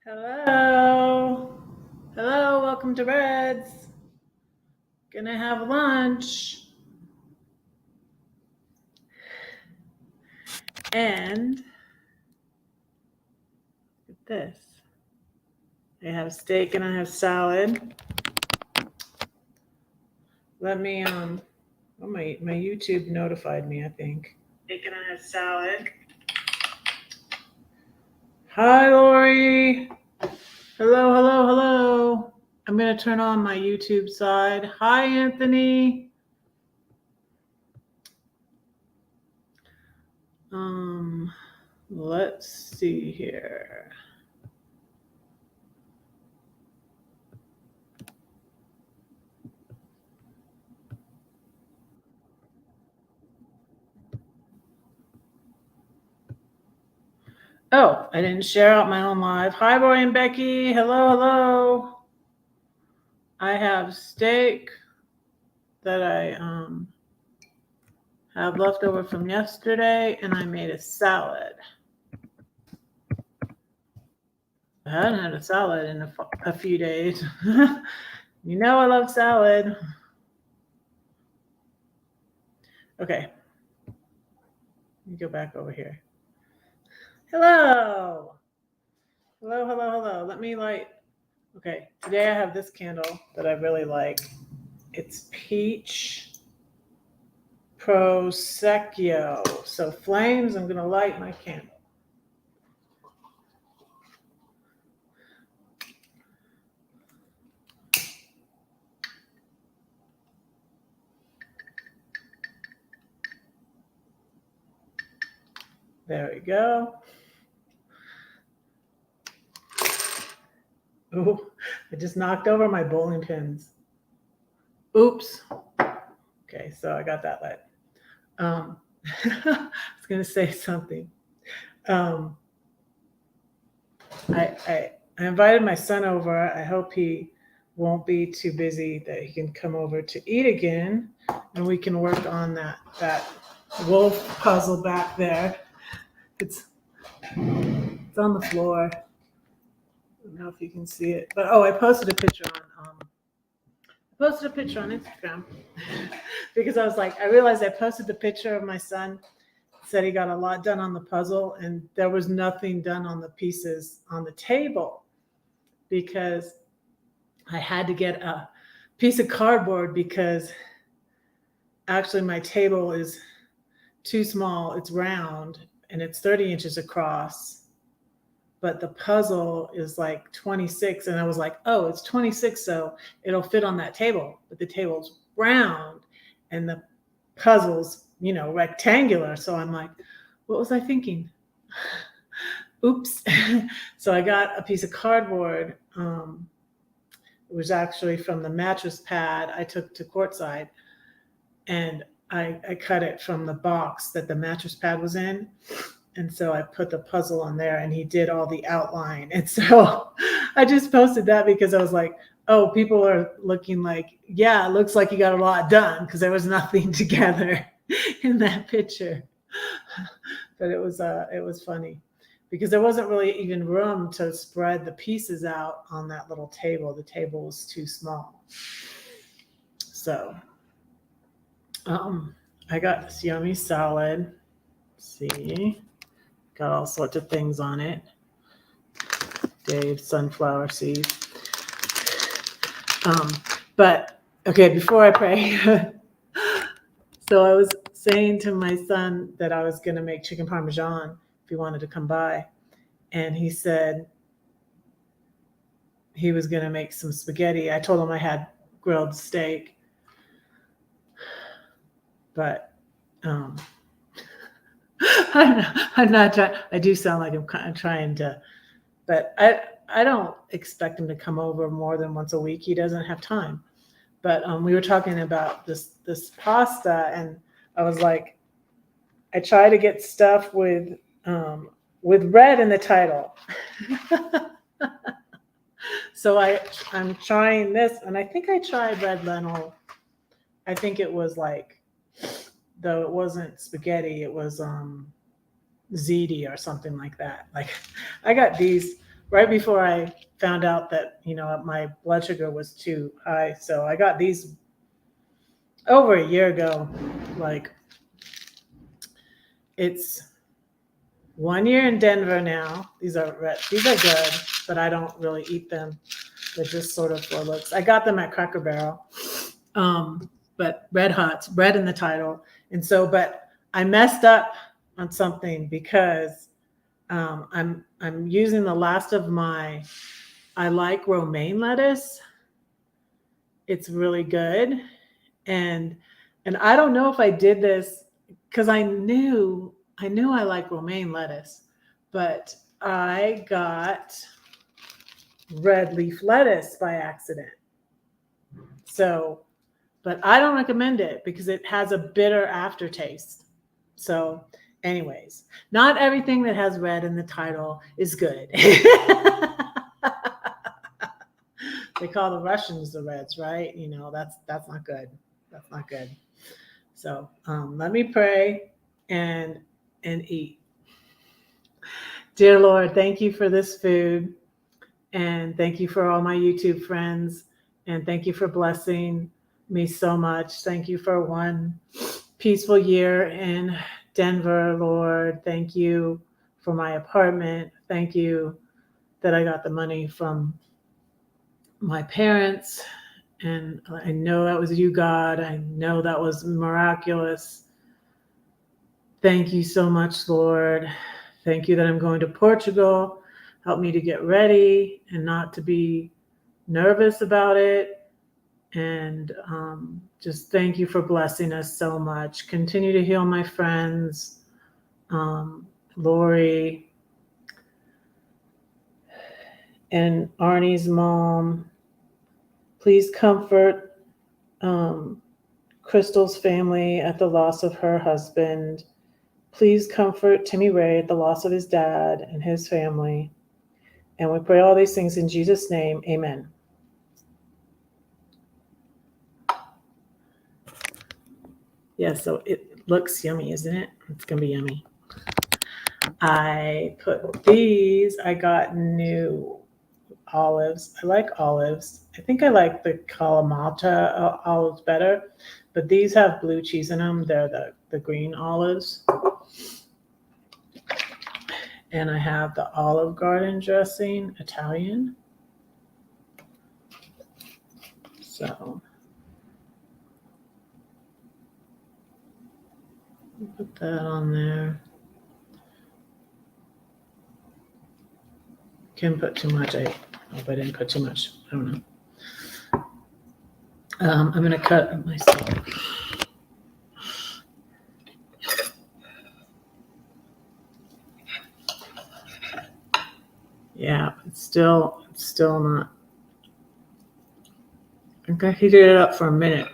Hello. Hello, welcome to Reds. Gonna have lunch. And look at this. I have steak and I have salad. Let me oh my YouTube notified me, I think. Steak and I have salad. Hi Lori. Hello, hello, hello. I'm gonna turn on my YouTube side. Hi Anthony. Let's see here. Oh, I didn't share out my own live. Hi, Roy and Becky. Hello, hello. I have steak that I have left over from yesterday, and I made a salad. I hadn't had a salad in a few days. You know I love salad. Okay. Let me go back over here. Hello. Hello, hello, hello. Let me light. Okay, today I have this candle that I really like. It's peach prosecco. So flames, I'm gonna light my candle. There we go. Oh, I just knocked over my bowling pins. Oops. Okay, so I got that lit. I was gonna say something. I invited my son over. I hope he won't be too busy that he can come over to eat again, and we can work on that wolf puzzle back there. It's on the floor. I don't know if you can see it, but I posted a picture on Instagram because I was like, I realized I posted the picture of my son, said he got a lot done on the puzzle, and there was nothing done on the pieces on the table because I had to get a piece of cardboard because actually my table is too small. It's round and it's 30 inches across, but the puzzle is like 26. And I was like, oh, it's 26, so it'll fit on that table. But the table's round and the puzzle's, rectangular. So I'm like, what was I thinking? Oops. So I got a piece of cardboard. It was actually from the mattress pad I took to courtside, and I cut it from the box that the mattress pad was in. And so I put the puzzle on there and he did all the outline. And so I just posted that because I was like, oh, people are looking like, yeah, it looks like you got a lot done because there was nothing together in that picture. But it was funny because there wasn't really even room to spread the pieces out on that little table. The table was too small. So I got this yummy salad. Let's see, got all sorts of things on it. Dave's sunflower seeds. But okay, before I pray, so I was saying to my son that I was going to make chicken parmesan if he wanted to come by, and he said he was going to make some spaghetti. I told him I had grilled steak, but I'm not trying. I do sound like I'm kind of trying to, but I don't expect him to come over more than once a week. He doesn't have time. But we were talking about this pasta, and I was like, I try to get stuff with red in the title. So I'm trying this, and I think I tried red lentil. I think it was like, though it wasn't spaghetti, it was ziti or something like that. Like I got these right before I found out that, my blood sugar was too high. So I got these over a year ago. Like, it's 1 year in Denver now. These are good, but I don't really eat them. They're just sort of for looks. I got them at Cracker Barrel, but Red Hot's red in the title, and so but I messed up on something because I'm using the last of my. I like romaine lettuce. It's really good, and I don't know if I did this because I knew I like romaine lettuce, but I got red leaf lettuce by accident. So, but I don't recommend it because it has a bitter aftertaste. So, anyways, not everything that has red in the title is good. They call the Russians the Reds, right? That's not good. That's not good. So, let me pray and eat. Dear Lord, thank you for this food, and thank you for all my YouTube friends, and thank you for blessing me so much. Thank you for one peaceful year in Denver, Lord. Thank you for my apartment. Thank you that I got the money from my parents. And I know that was you, God. I know that was miraculous. Thank you so much, Lord. Thank you that I'm going to Portugal. Help me to get ready and not to be nervous about it. And just thank you for blessing us so much. Continue to heal my friends, Lori and Arnie's mom. Please comfort Crystal's family at the loss of her husband. Please comfort Timmy Ray at the loss of his dad and his family. And we pray all these things in Jesus' name. Amen. Yeah, so it looks yummy, isn't it? It's going to be yummy. I got new olives. I like olives. I think I like the Kalamata olives better, but these have blue cheese in them. They're the green olives. And I have the Olive Garden dressing, Italian. So put that on there. Can put too much. I hope I didn't put too much. I don't know. I'm going to cut myself. Yeah, it's still not. I think I heated it up for a minute.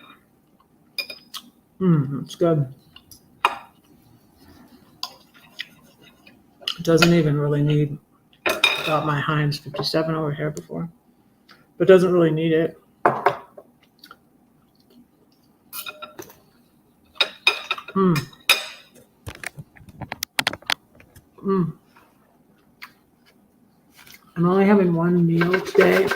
It's good. It doesn't even really need. Got my Heinz 57 over here before, but doesn't really need it. I'm only having one meal today.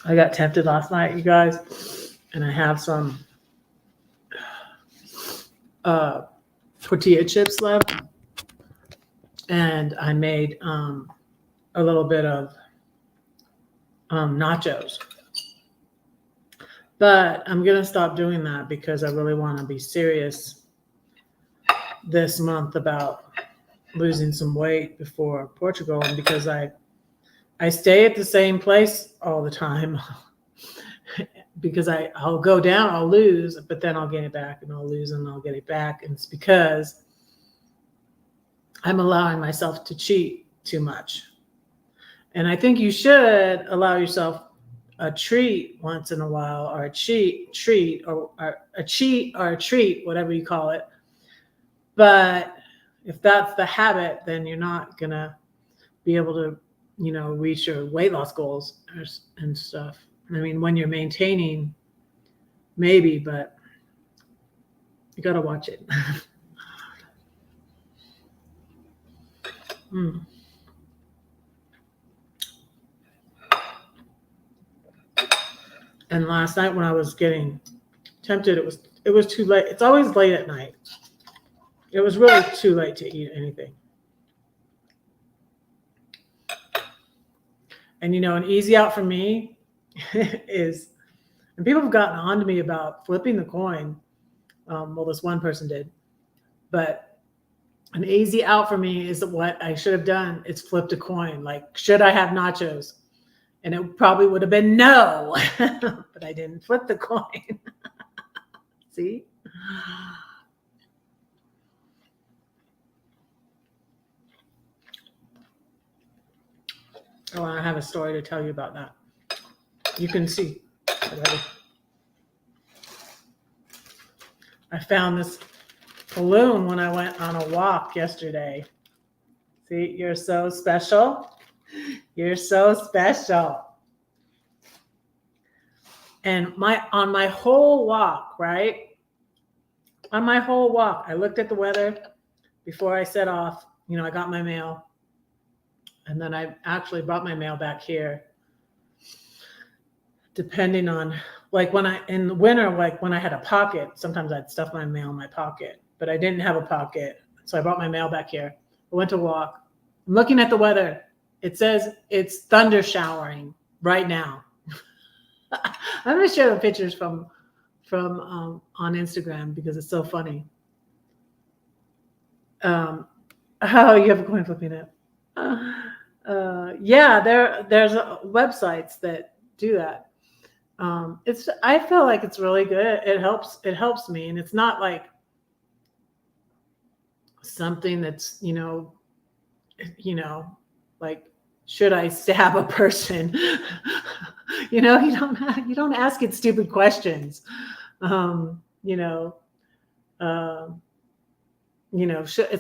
I got tempted last night, you guys, and I have some tortilla chips left, and I made a little bit of nachos. But I'm going to stop doing that because I really want to be serious this month about losing some weight before Portugal, and because I stay at the same place all the time because I'll go down, I'll lose, but then I'll gain it back, and I'll lose and I'll get it back. And it's because I'm allowing myself to cheat too much. And I think you should allow yourself a treat once in a while, or a treat, or a cheat or a treat, whatever you call it. But if that's the habit, then you're not going to be able to, reach your weight loss goals and stuff. I mean, when you're maintaining, maybe, but you got to watch it. Mm. And last night when I was getting tempted, it was too late. It's always late at night. It was really too late to eat anything. And an easy out for me is, and people have gotten on to me about flipping the coin. Well, this one person did, but an easy out for me is what I should have done. It's flipped a coin. Like, should I have nachos? And it probably would have been no, but I didn't flip the coin. See? Oh, I have a story to tell you about that. You can see. I found this balloon when I went on a walk yesterday. See, you're so special. You're so special. And on my whole walk, right? On my whole walk, I looked at the weather before I set off. I got my mail. And then I actually brought my mail back here. Depending on, like in the winter, like when I had a pocket, sometimes I'd stuff my mail in my pocket, but I didn't have a pocket. So I brought my mail back here. I went to walk. I'm looking at the weather. It says it's thunder showering right now. I'm going to share the pictures from on Instagram because it's so funny. Oh, you have a coin flipping it. Yeah, there's websites that do that. I feel like it's really good. It helps me, and it's not like something that's like, should I stab a person? You don't ask it stupid questions. It's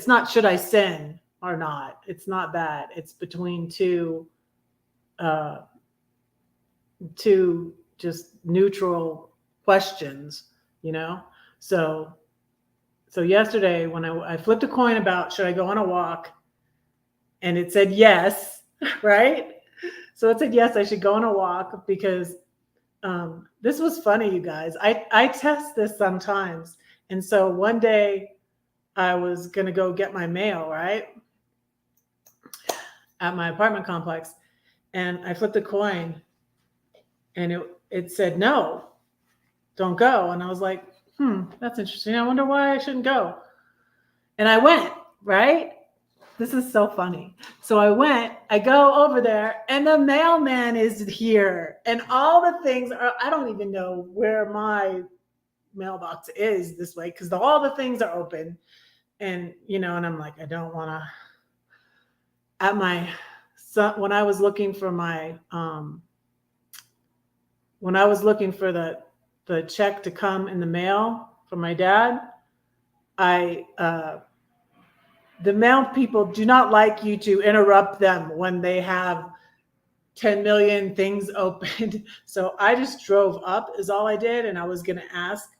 not should I sin or not. It's not that. It's between two just neutral questions, So yesterday when I flipped a coin about should I go on a walk, and it said yes, right? So it said yes, I should go on a walk because this was funny, you guys. I test this sometimes. And so one day I was going to go get my mail, right? At my apartment complex. And I flipped a coin and it said, no, don't go. And I was like, that's interesting. I wonder why I shouldn't go. And I went, right? This is so funny. So I go over there and the mailman is here and all the things I don't even know where my mailbox is this way because all the things are open. And, and I'm like, I don't want to, when I was looking for the check to come in the mail from my dad, the mail people do not like you to interrupt them when they have 10 million things open. So I just drove up is all I did. And I was going to ask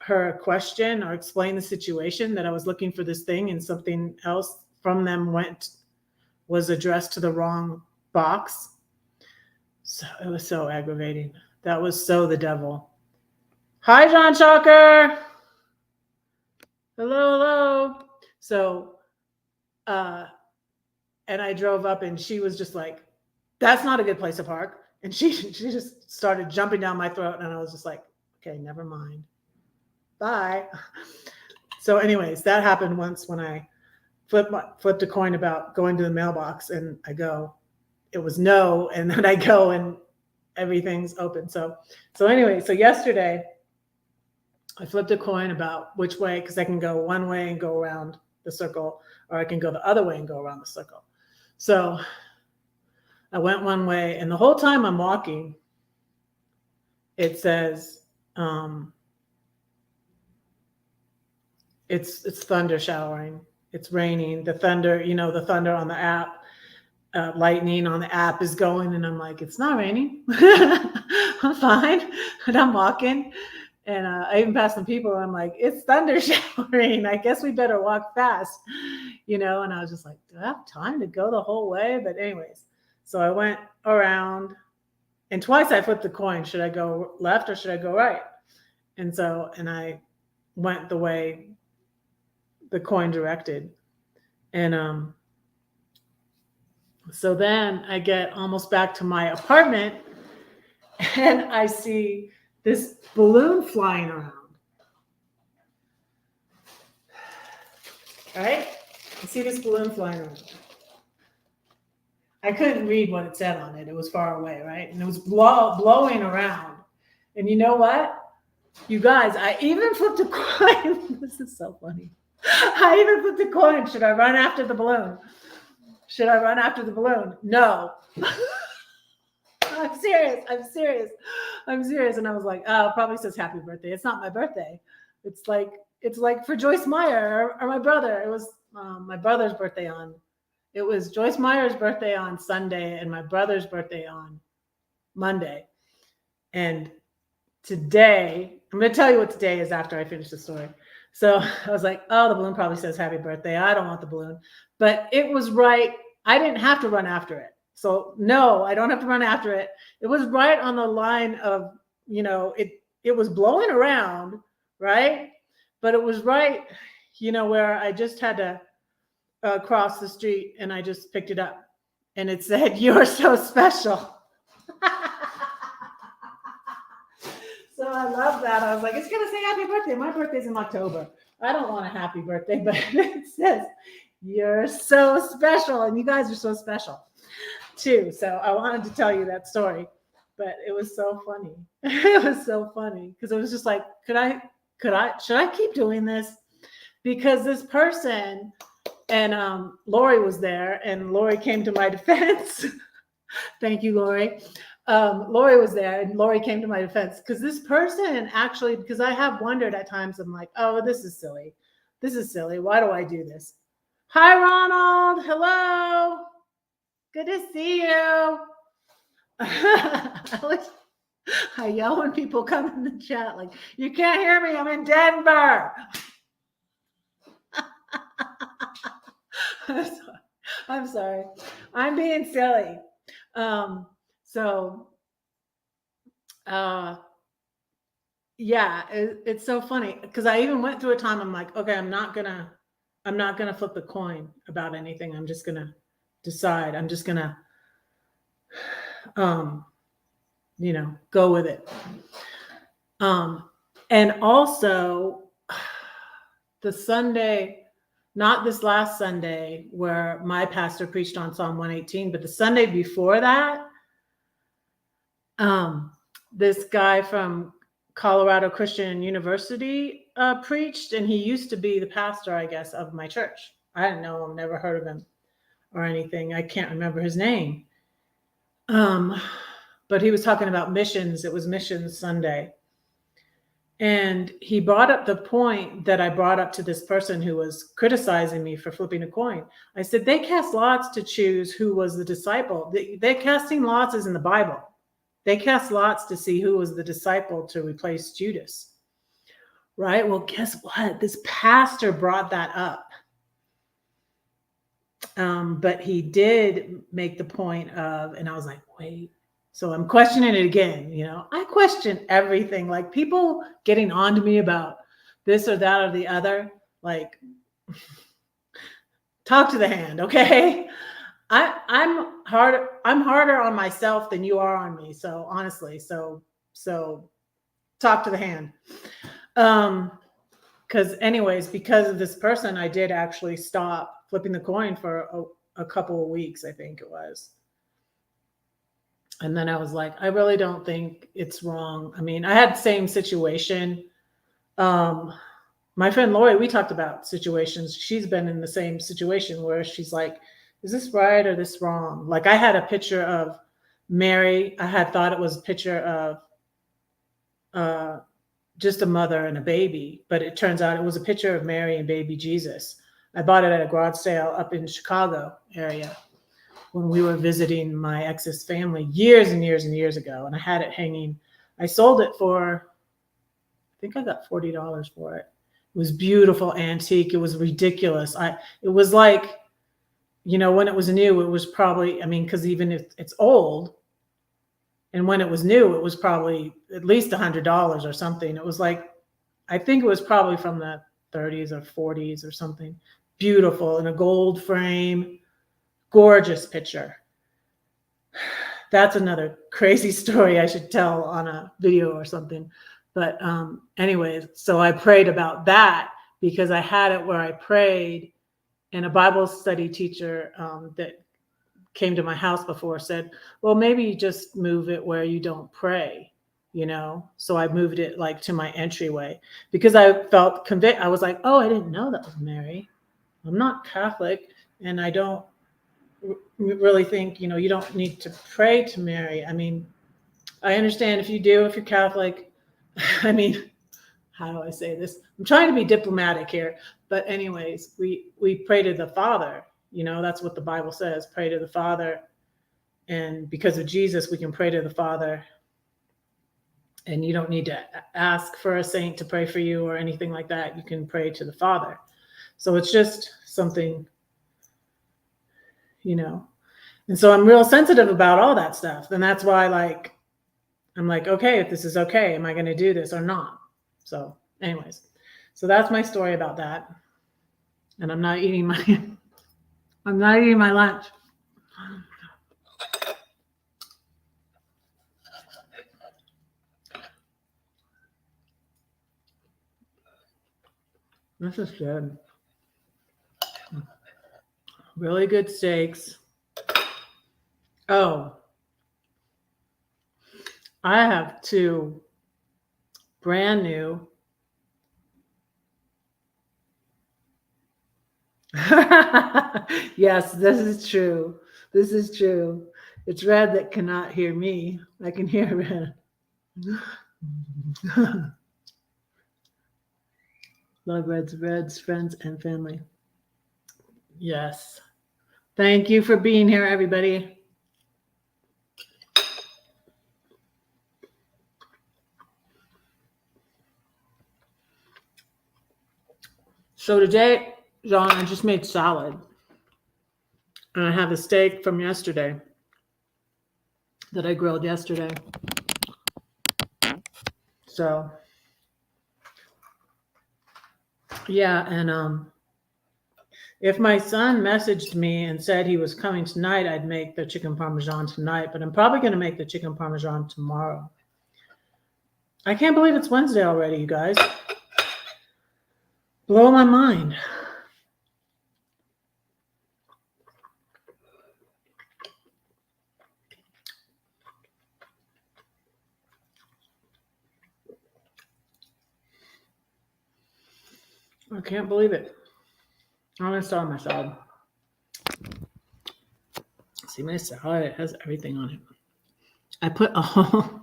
her a question or explain the situation that I was looking for this thing and something else from them was addressed to the wrong box. So it was so aggravating. That was so the devil. Hi, John Chalker. Hello. So, and I drove up and she was just like, that's not a good place to park. And she just started jumping down my throat. And I was just like, okay, never mind. Bye. So anyways, that happened once when I flipped a coin about going to the mailbox and it was no. And then I go and everything's open. So anyway, so yesterday I flipped a coin about which way, because I can go one way and go around the circle, or I can go the other way and go around the circle. So I went one way, and the whole time I'm walking, it says it's thunder showering. It's raining. The thunder, the thunder on the app, lightning on the app is going, and I'm like, it's not raining. I'm fine. And I'm walking. And I even passed some people. And I'm like, it's thunder showering. I guess we better walk fast. And I was just like, do I have time to go the whole way? But anyways, so I went around, and twice I flipped the coin. Should I go left or should I go right? And I went the way the coin directed. And so then I get almost back to my apartment, and I see this balloon flying around. Right? I see this balloon flying around. I couldn't read what it said on it. It was far away, right? And it was blowing around. And you know what? You guys, I even flipped a coin. This is so funny. I even flipped a coin. Should I run after the balloon? Should I run after the balloon? No. I'm serious. And I was like, oh, it probably says happy birthday. It's not my birthday. It's like for Joyce Meyer or my brother. It was my brother's birthday it was Joyce Meyer's birthday on Sunday and my brother's birthday on Monday. And today, I'm going to tell you what today is after I finish the story. So I was like, oh, the balloon probably says happy birthday. I don't want the balloon. But it was right. I didn't have to run after it. So no, I don't have to run after it. It was right on the line of, it was blowing around, right? But it was right, where I just had to cross the street, and I just picked it up. And it said, "You're so special." So I love that. I was like, it's going to say happy birthday. My birthday's in October. I don't want a happy birthday, but it says, "You're so special." And you guys are so special too. So I wanted to tell you that story, but it was so funny. It was so funny because it was just like, should I keep doing this? Because this person, and Lori was there, and Lori came to my defense. Thank you, Lori. Lori was there, and Lori came to my defense because this person actually, because I have wondered at times, I'm like, oh, this is silly. This is silly. Why do I do this? Hi, Ronald. Hello. Good to see you. I yell when people come in the chat, like, you can't hear me. I'm in Denver. I'm sorry. I'm being silly. Yeah, it's so funny because I even went through a time. I'm like, okay, I'm not gonna flip the coin about anything. I'm just gonna decide. I'm just gonna, go with it. And also the Sunday, not this last Sunday where my pastor preached on Psalm 118, but the Sunday before that, this guy from Colorado Christian University preached, and he used to be the pastor, I guess, of my church. I didn't know him, never heard of him or anything. I can't remember his name. But he was talking about missions. It was Missions Sunday. And he brought up the point that I brought up to this person who was criticizing me for flipping a coin. I said, they cast lots to choose who was the disciple. They're casting lots is in the Bible. They cast lots to see who was the disciple to replace Judas. Right? Well, guess what? This pastor brought that up. But he did make the point of, and I was like, wait. So I'm questioning it again. I question everything, like people getting on to me about this or that or the other, like talk to the hand. Okay. I'm harder on myself than you are on me. So honestly, so talk to the hand. Because of this person, I did actually stop flipping the coin for a couple of weeks, I think it was. And then I was like, I really don't think it's wrong. I mean, I had the same situation. My friend Lori, we talked about situations. She's been in the same situation where she's like, is this right or this wrong? Like I had a picture of Mary. I had thought it was a picture of just a mother and a baby, but it turns out it was a picture of Mary and baby Jesus. I bought it at a garage sale up in Chicago area when we were visiting my ex's family years and years and years ago. And I had it hanging. I sold it for, I think I got $40 for it. It was beautiful, antique. It was ridiculous. It was like, when it was new, it was probably, because even if it's old, and when it was new, it was probably at least $100 or something. It was like, I think it was probably from the 30s or 40s or something. Beautiful in a gold frame, gorgeous picture. That's another crazy story I should tell on a video or something. But anyways, so I prayed about that because I had it where I prayed, and a Bible study teacher that came to my house before said, well, maybe you just move it where you don't pray, So I moved it like to my entryway because I felt convicted. I was like, oh, I didn't know that was Mary. I'm not Catholic, and I don't really think, you don't need to pray to Mary. I understand if you do, if you're Catholic. I mean, how do I say this? I'm trying to be diplomatic here, but anyways, we pray to the Father. That's what the Bible says, pray to the Father. And because of Jesus, we can pray to the Father. And you don't need to ask for a saint to pray for you or anything like that. You can pray to the Father. So it's just something, And so I'm real sensitive about all that stuff. And that's why, I'm like, okay, if this is okay, am I going to do this or not? So anyways, so that's my story about that. And I'm not eating my lunch. This is good. Really good steaks. Oh, I have 2 brand new. Yes, this is true. This is true. It's Red that cannot hear me. I can hear Red. Love Red's friends and family. Yes. Thank you for being here, everybody. So today, John, I just made salad. And I have a steak from yesterday that I grilled yesterday. So, yeah, and if my son messaged me and said he was coming tonight, I'd make the chicken parmesan tonight, but I'm probably going to make the chicken parmesan tomorrow. I can't believe it's Wednesday already, you guys. Blow my mind. I can't believe it. I'm going to start my salad. See my salad, it has everything on it. I put a whole,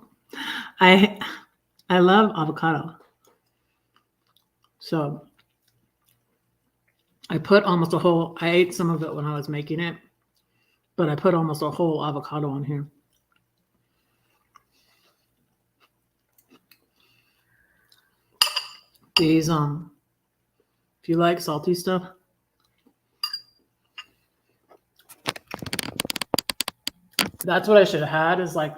I love avocado. So I put almost a whole, I ate some of it when I was making it, but I put almost a whole avocado on here. These, if you like salty stuff, that's what I should have had is like,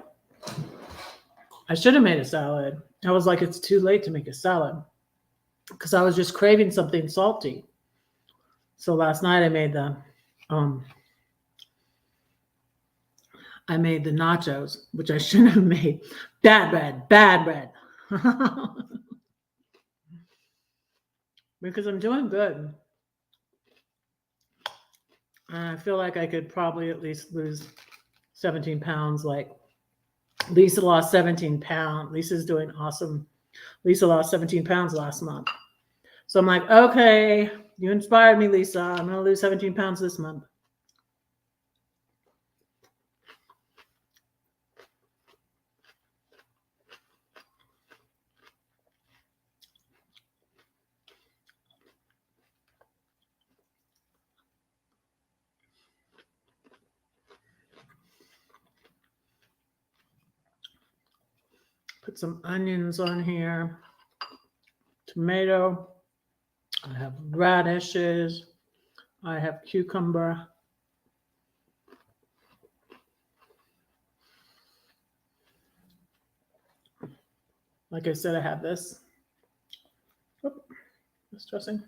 I should have made a salad. I was like, it's too late to make a salad because I was just craving something salty. So last night I made the nachos, which I shouldn't have made. Bad bread. Because I'm doing good. And I feel like I could probably at least lose 17 pounds. Like Lisa lost 17 pounds. Lisa's doing awesome. Lisa lost 17 pounds last month. So I'm like, okay, you inspired me, Lisa. I'm going to lose 17 pounds this month. Put some onions on here. Tomato. I have radishes. I have cucumber. Like I said, I have this. Oop, this dressing.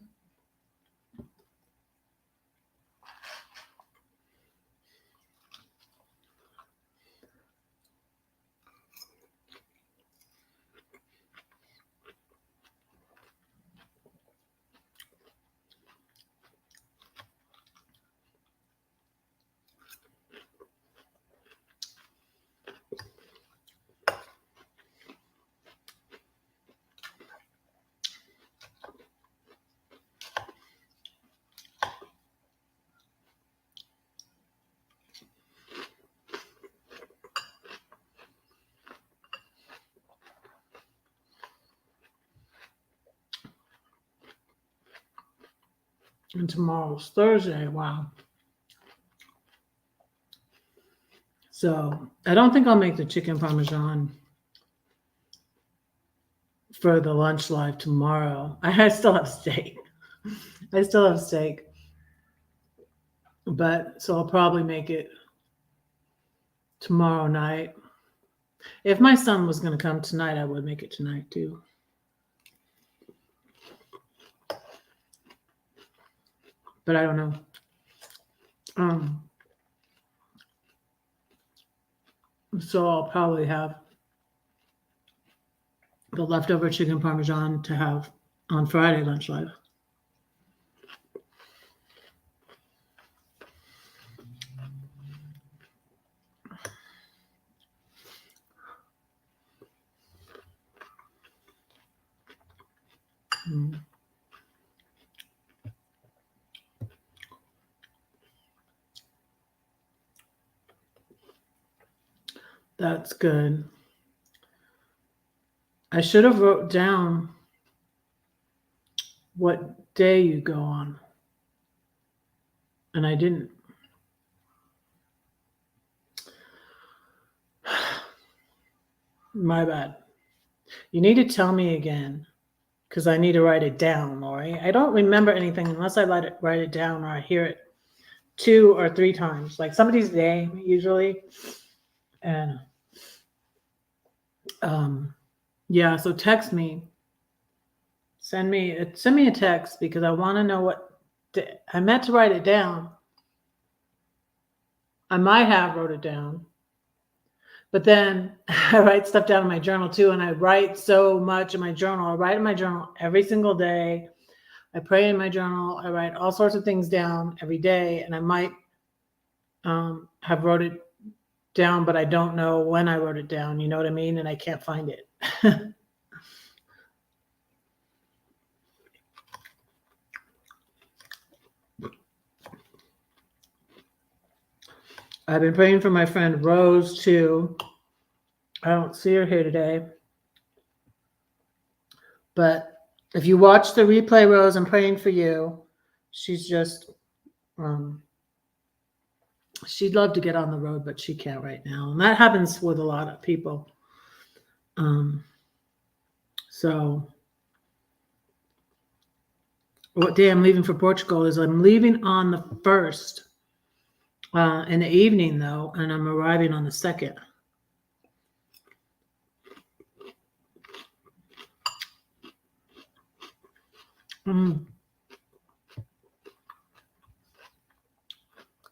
And tomorrow's Thursday. Wow. So I don't think I'll make the chicken parmesan for the lunch live tomorrow. I still have steak. I still have steak. But so I'll probably make it tomorrow night. If my son was going to come tonight, I would make it tonight too. But I don't know. So I'll probably have the leftover chicken parmesan to have on Friday lunch live. That's good. I should have wrote down what day you go on. And I didn't. My bad. You need to tell me again because I need to write it down, Lori. I don't remember anything unless I write it down or I hear it 2 or 3 times, like somebody's name usually. And yeah, so text me. Send me a text because I want to know what I meant to write it down. I might have wrote it down. But then I write stuff down in my journal too, and I write so much in my journal. I write in my journal every single day. I pray in my journal. I write all sorts of things down every day, and I might have wrote it down, but I don't know when I wrote it down. You know what I mean? And I can't find it. I've been praying for my friend Rose too. I don't see her here today. But if you watch the replay, Rose, I'm praying for you. She's just, she'd love to get on the road, but she can't right now. And that happens with a lot of people. So what day I'm leaving for Portugal is I'm leaving on the 1st in the evening, though, and I'm arriving on the 2nd.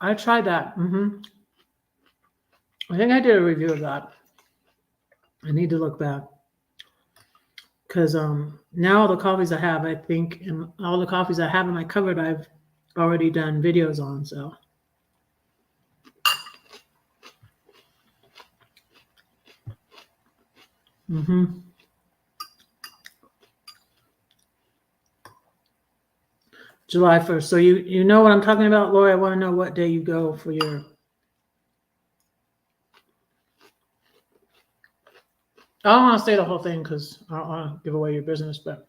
I tried that. I think I did a review of that. I need to look back. Because now all the coffees I have, I think, and all the coffees I have in my cupboard, I've already done videos on, so. July 1st. So you know what I'm talking about, Lori? I want to know what day you go for your. I don't want to say the whole thing because I don't want to give away your business, but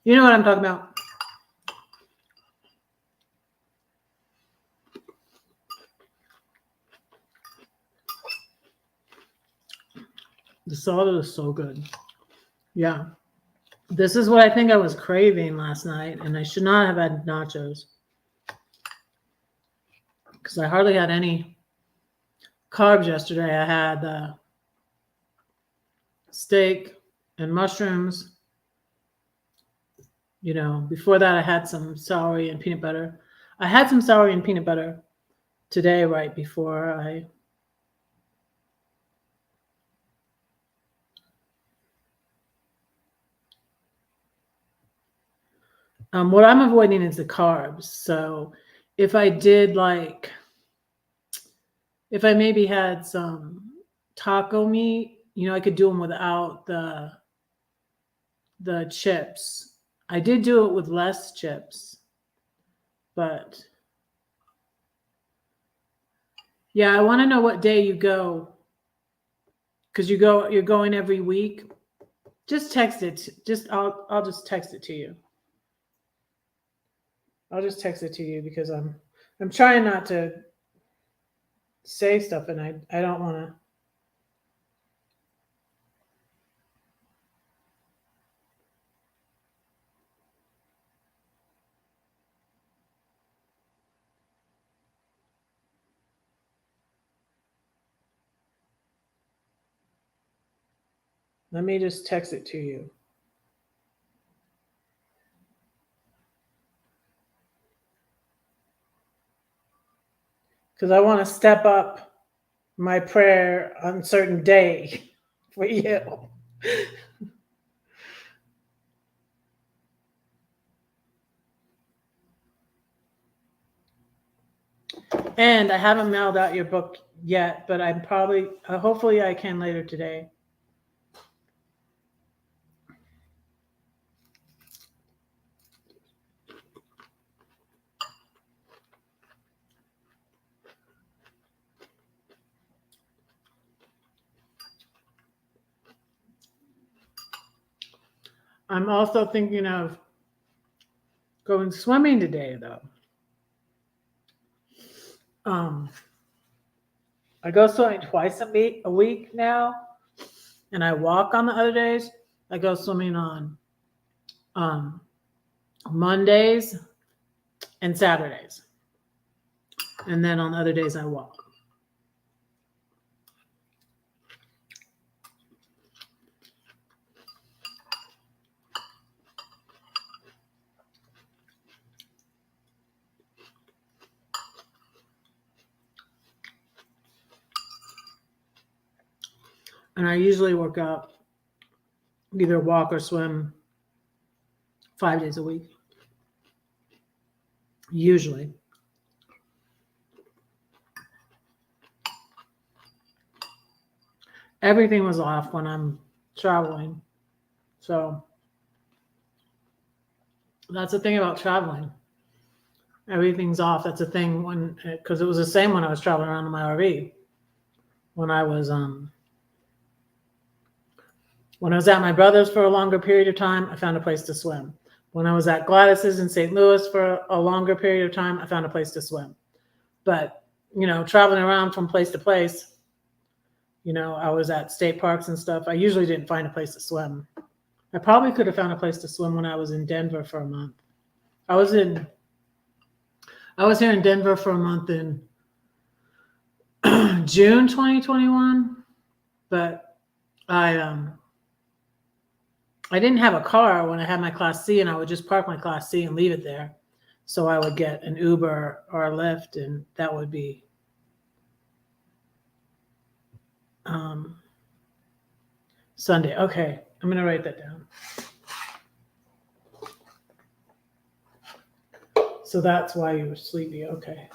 you know what I'm talking about. The salad is so good. Yeah. This is what I think I was craving last night, and I should not have had nachos because I hardly had any carbs yesterday. I had steak and mushrooms. Before that, I had some celery and peanut butter. I had some celery and peanut butter today, right before I. What I'm avoiding is the carbs. So if I did if I maybe had some taco meat, I could do them without the chips. I did do it with less chips, but yeah, I want to know what day you go, because you're going every week. Just text it. I'll just text it to you. I'll just text it to you because I'm trying not to say stuff, and I don't want to. Let me just text it to you. Because I want to step up my prayer on a certain day for you. And I haven't mailed out your book yet, but I'm probably, hopefully I can later today. I'm also thinking of going swimming today, though. I go swimming twice a week now, and I walk on the other days. I go swimming on Mondays and Saturdays, and then on other days I walk. And I usually work out, either walk or swim 5 days a week. Usually. Everything was off when I'm traveling. So that's the thing about traveling. Everything's off. That's a thing because it was the same when I was traveling around in my RV. When I was at my brother's for a longer period of time, I found a place to swim. When I was at Gladys's in St. Louis for a longer period of time, I found a place to swim. But, traveling around from place to place, I was at state parks and stuff. I usually didn't find a place to swim. I probably could have found a place to swim when I was in Denver for a month. I was here in Denver for a month in June 2021, but I didn't have a car when I had my Class C, and I would just park my Class C and leave it there. So I would get an Uber or a Lyft, and that would be Sunday. Okay, I'm going to write that down. So that's why you were sleepy. Okay.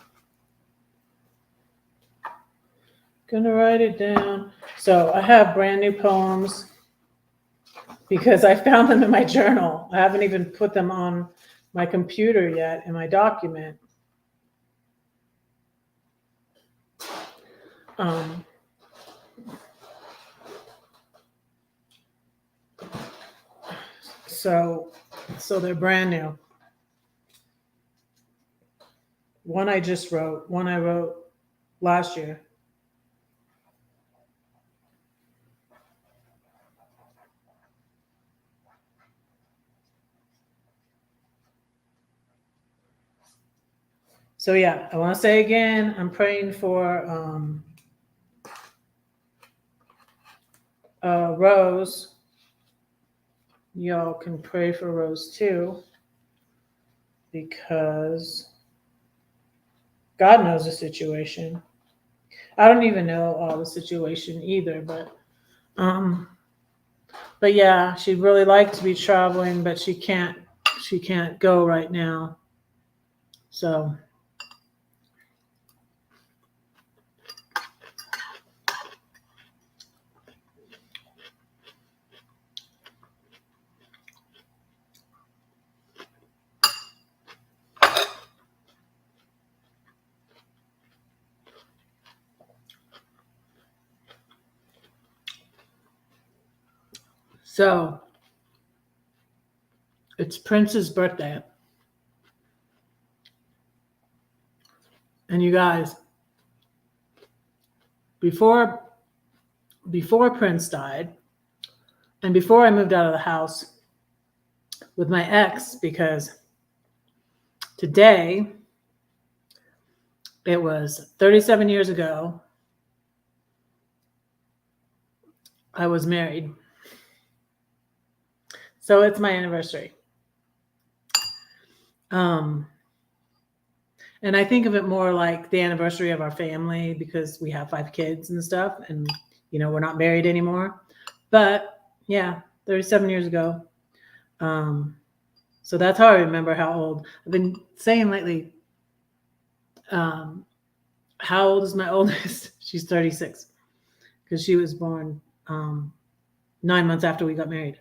Gonna write it down. So I have brand new poems because I found them in my journal. I haven't even put them on my computer yet in my document. So they're brand new. One I just wrote, one I wrote last year. So yeah, I want to say again, I'm praying for Rose. Y'all can pray for Rose too, because God knows the situation. I don't even know all the situation either, um but yeah, she'd really like to be traveling, but she can't go right now. So so it's Prince's birthday. And you guys, before Prince died, and before I moved out of the house with my ex, because today it was 37 years ago I was married. So it's my anniversary. And I think of it more like the anniversary of our family, because we have 5 kids and stuff, and we're not married anymore. But yeah, 37 years ago. So that's how I remember how old. I've been saying lately, how old is my oldest? She's 36, because she was born 9 months after we got married.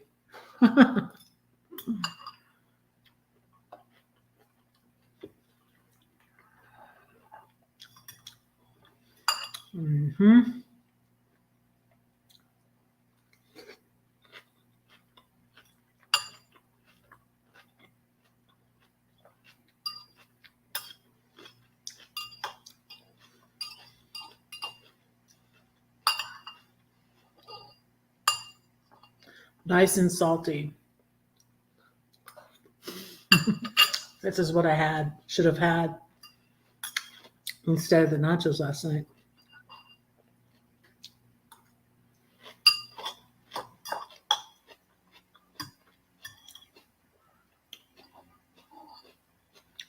Mm-hmm. Nice and salty. This is what I should have had instead of the nachos last night.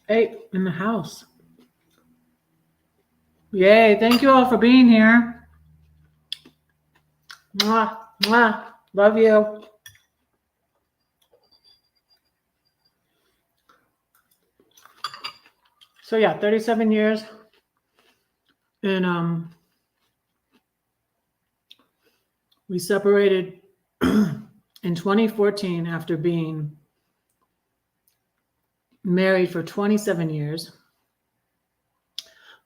Hey, in the house. Yay, thank you all for being here. Mwah, mwah. Love you. So yeah, 37 years. And we separated in 2014 after being married for 27 years.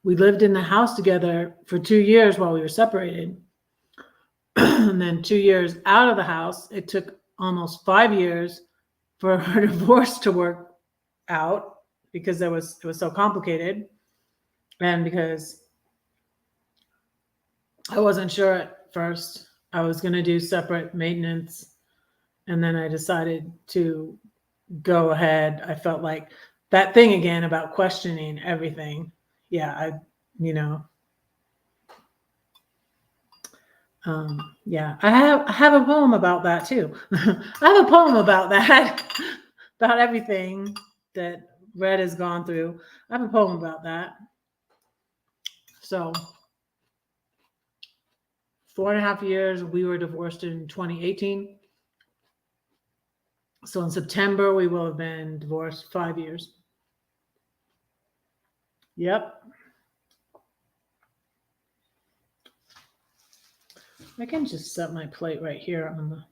We lived in the house together for 2 years while we were separated. And then 2 years out of the house, it took almost 5 years for her divorce to work out, because it was so complicated, and because I wasn't sure at first. I was going to do separate maintenance, and then I decided to go ahead. I felt like that thing again about questioning everything. Yeah, I have a poem about that too. I have a poem about that, about everything that Red has gone through. I have a poem about that. So 4.5 years, we were divorced in 2018. So in September, we will have been divorced 5 years. Yep. I can just set my plate right here on the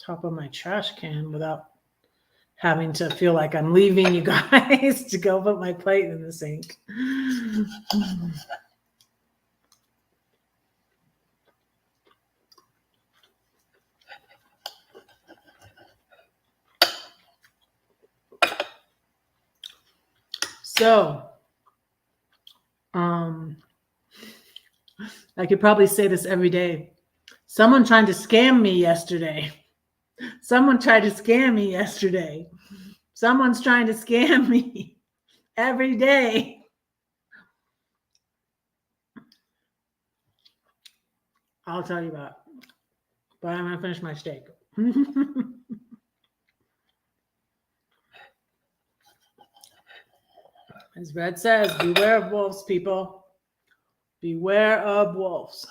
top of my trash can without having to feel like I'm leaving you guys to go put my plate in the sink. So, I could probably say this every day. Someone tried to scam me yesterday. Someone tried to scam me yesterday. Someone's trying to scam me every day. I'll tell you about it. But I'm gonna finish my steak. As Red says, beware of wolves, people. Beware of wolves.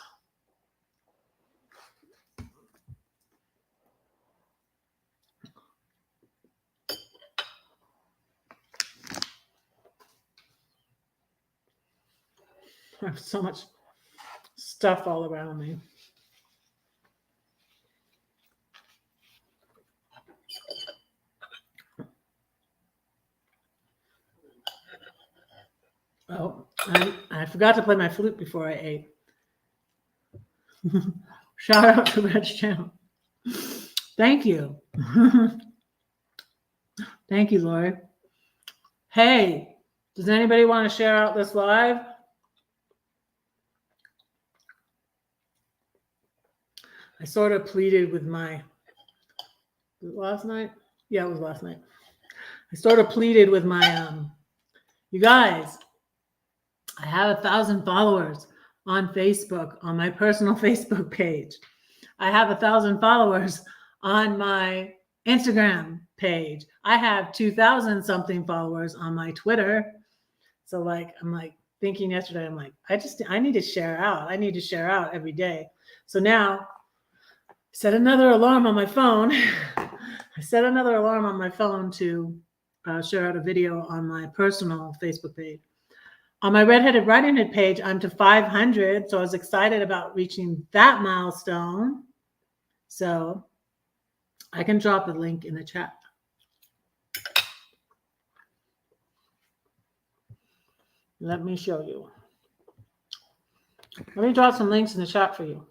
I have so much stuff all around me. Oh, I forgot to play my flute before I ate. Shout out to Red's channel. Thank you. Thank you, Lori. Hey, does anybody want to share out this live? I sort of pleaded with my, last night? Yeah, it was last night. I sort of pleaded with my, you guys, I have 1,000 followers on Facebook, on my personal Facebook page. I have 1,000 followers on my Instagram page. I have 2,000 something followers on my Twitter. So like, I'm like thinking yesterday, I'm like, I need to share out. I need to share out every day. So now set another alarm on my phone. I set another alarm on my phone to share out a video on my personal Facebook page. On my Redheaded Riding Hood page, I'm to 500. So I was excited about reaching that milestone. So I can drop a link in the chat. Let me show you. Let me drop some links in the chat for you.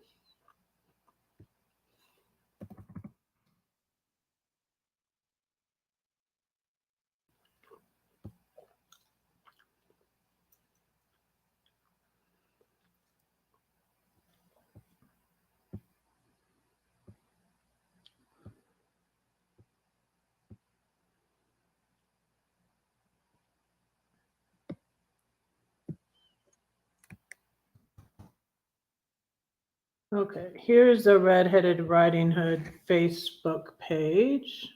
Okay, here's the Redheaded Riding Hood Facebook page.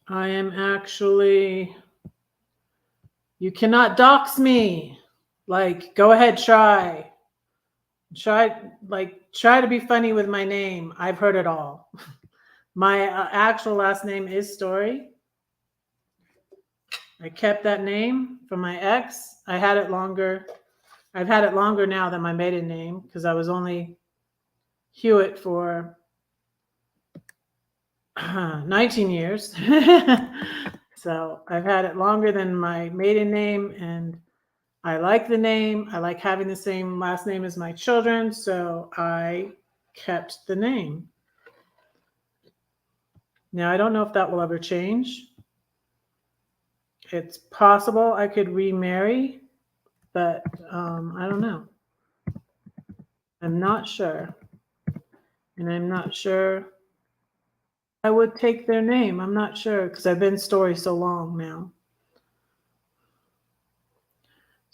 I am actually, you cannot dox me. Like, go ahead, try to be funny with my name. I've heard it all. My actual last name is Story. I kept that name from my ex. I had it longer. I've had it longer now than my maiden name because I was only Hewitt for 19 years. So I've had it longer than my maiden name, and I like the name. I like having the same last name as my children, so I kept the name. Now, I don't know if that will ever change. It's possible I could remarry, but I don't know. I'm not sure. And I'm not sure I would take their name. I'm not sure because I've been Story so long now.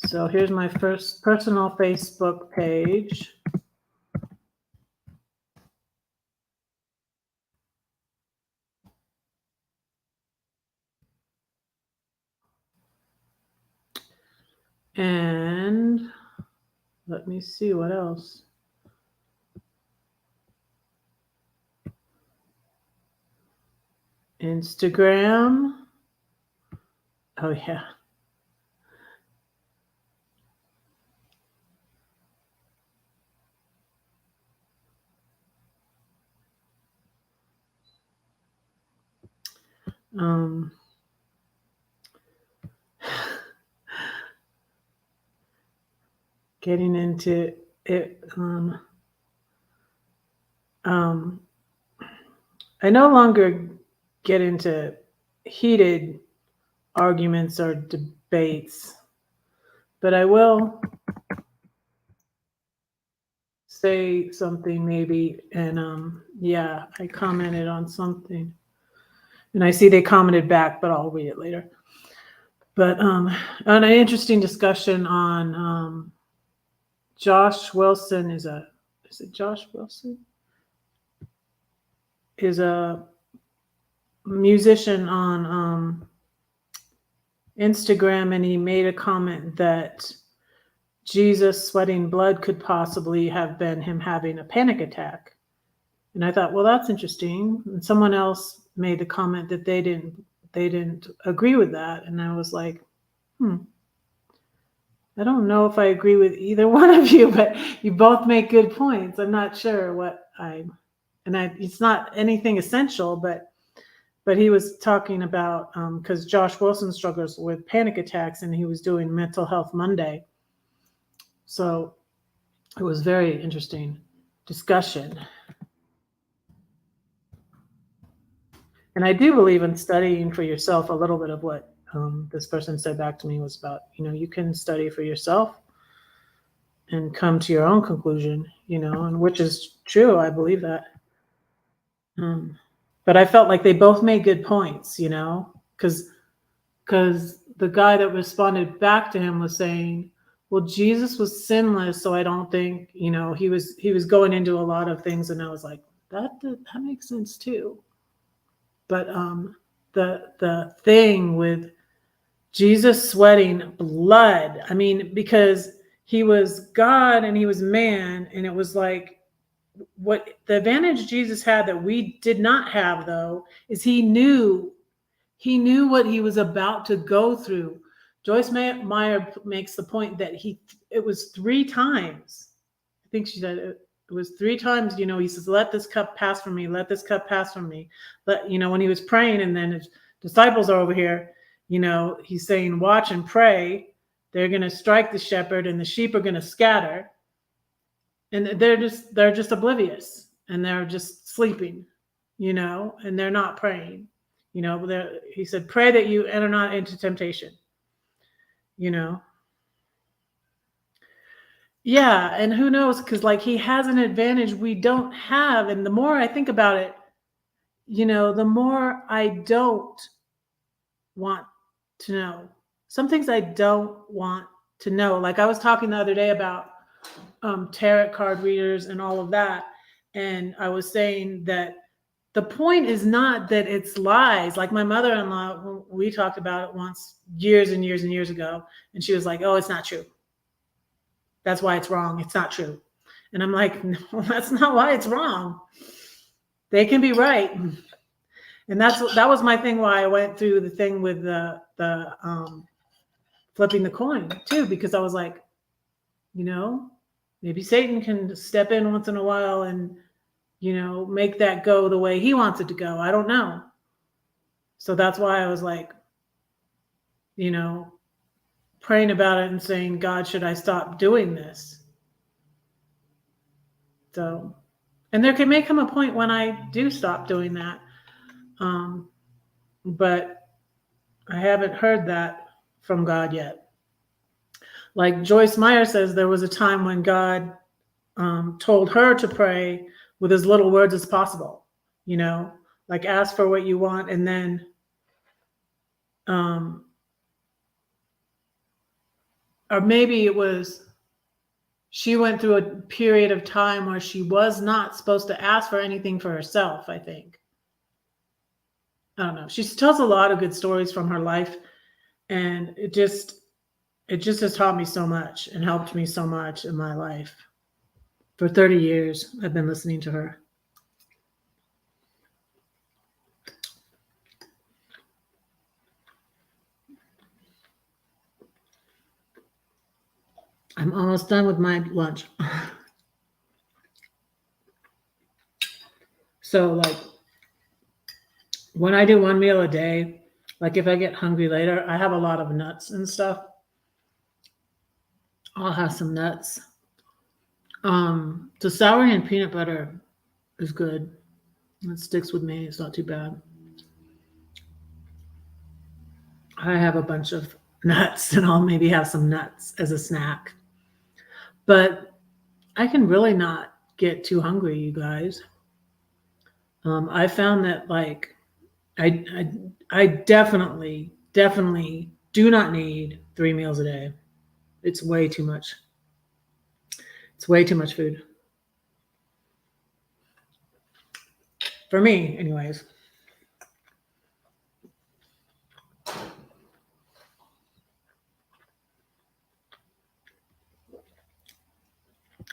So here's my first personal Facebook page. And let me see what else. Instagram. Oh, yeah. Getting into it. I no longer get into heated arguments or debates, but I will say something maybe, and yeah, I commented on something, and I see they commented back, but I'll read it later. But on an interesting discussion on Josh Wilson is it Josh Wilson? Is a musician on Instagram, and he made a comment that Jesus sweating blood could possibly have been him having a panic attack. And I thought, well, that's interesting. And someone else made the comment that they didn't agree with that. And I was like, I don't know if I agree with either one of you, but you both make good points. I'm not sure it's not anything essential, but he was talking about, because Josh Wilson struggles with panic attacks, and he was doing Mental Health Monday. So it was very interesting discussion. And I do believe in studying for yourself. A little bit of what this person said back to me was about, you can study for yourself and come to your own conclusion, and which is true. I believe that. But I felt like they both made good points, because the guy that responded back to him was saying, well, Jesus was sinless, so I don't think, he was going into a lot of things, and I was like, that makes sense too. But the thing with Jesus sweating blood, I mean, because he was God and he was man, and it was like, what the advantage Jesus had that we did not have, though, is he knew what he was about to go through. Joyce Meyer makes the point that it was 3 times. I think she said it was 3 times, he says, let this cup pass from me. Let this cup pass from me. But, when he was praying, and then his disciples are over here, he's saying, watch and pray. They're going to strike the shepherd and the sheep are going to scatter. And they're just oblivious, and they're just sleeping, and they're not praying. He said, pray that you enter not into temptation, Yeah. And who knows? Because he has an advantage we don't have. And the more I think about it, the more I don't want to know. Some things I don't want to know. Like I was talking the other day about tarot card readers and all of that. And I was saying that the point is not that it's lies. Like my mother-in-law, we talked about it once years and years and years ago. And she was like, oh, it's not true. That's why it's wrong. It's not true. And I'm like, no, that's not why it's wrong. They can be right. And that was my thing why I went through the thing with the flipping the coin too, because I was like, maybe Satan can step in once in a while and, make that go the way he wants it to go. I don't know. So that's why I was like, praying about it and saying, God, should I stop doing this? So, and there may come a point when I do stop doing that. But I haven't heard that from God yet. Like Joyce Meyer says, there was a time when God told her to pray with as little words as possible, like ask for what you want. And then or maybe it was she went through a period of time where she was not supposed to ask for anything for herself, I think. I don't know. She tells a lot of good stories from her life, and it just has taught me so much and helped me so much in my life. For 30 years, I've been listening to her. I'm almost done with my lunch. So like when I do one meal a day, like if I get hungry later, I have a lot of nuts and stuff. I'll have some nuts. The celery and peanut butter is good. It sticks with me. It's not too bad. I have a bunch of nuts, and I'll maybe have some nuts as a snack. But I can really not get too hungry, you guys. I found that like I, I I definitely do not need 3 meals a day. It's way too much. It's way too much food for me, anyways.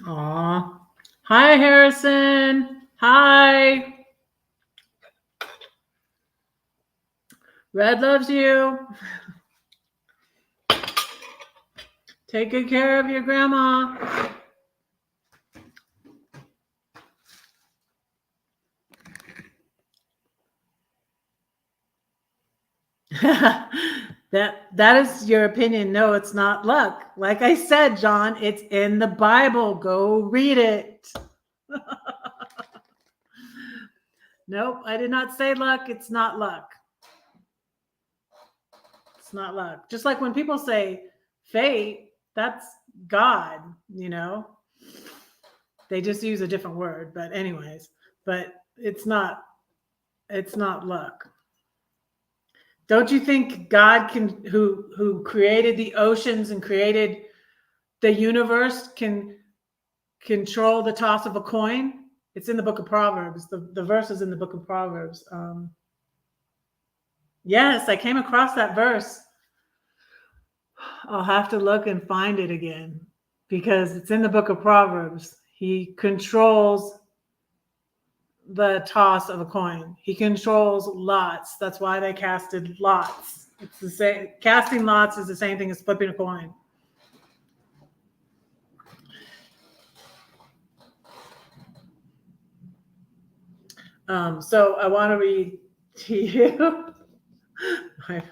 Aw. Hi, Harrison. Hi. Red loves you. Take good care of your grandma. that is your opinion. No, it's not luck. Like I said, John, it's in the Bible. Go read it. Nope, I did not say luck. It's not luck. It's not luck. Just like when people say fate, that's God, you know. They just use a different word, but anyways, but it's not luck. Don't you think God can who created the oceans and created the universe can control the toss of a coin? It's in the book of Proverbs. The verse is in the book of Proverbs. Yes, I came across that verse. I'll have to look and find it again because it's in the book of Proverbs. He controls the toss of a coin. He controls lots. That's why they casted lots. It's the same. Casting lots is the same thing as flipping a coin. So I want to read to you my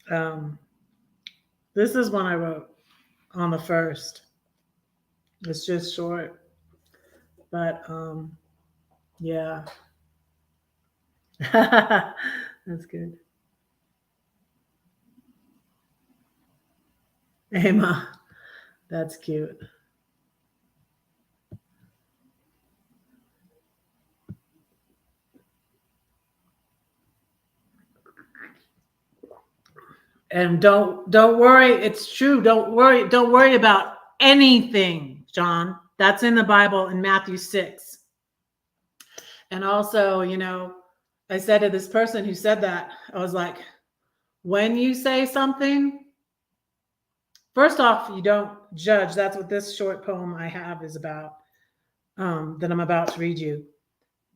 phone. This is one I wrote on the 1st. It's just short, but yeah. That's good. Emma, that's cute. And don't worry, it's true. Don't worry about anything, John. That's in the Bible in Matthew 6. And also, you know, I said to this person who said that, I was like, when you say something, first off, you don't judge. That's what this short poem I have is about, that I'm about to read you.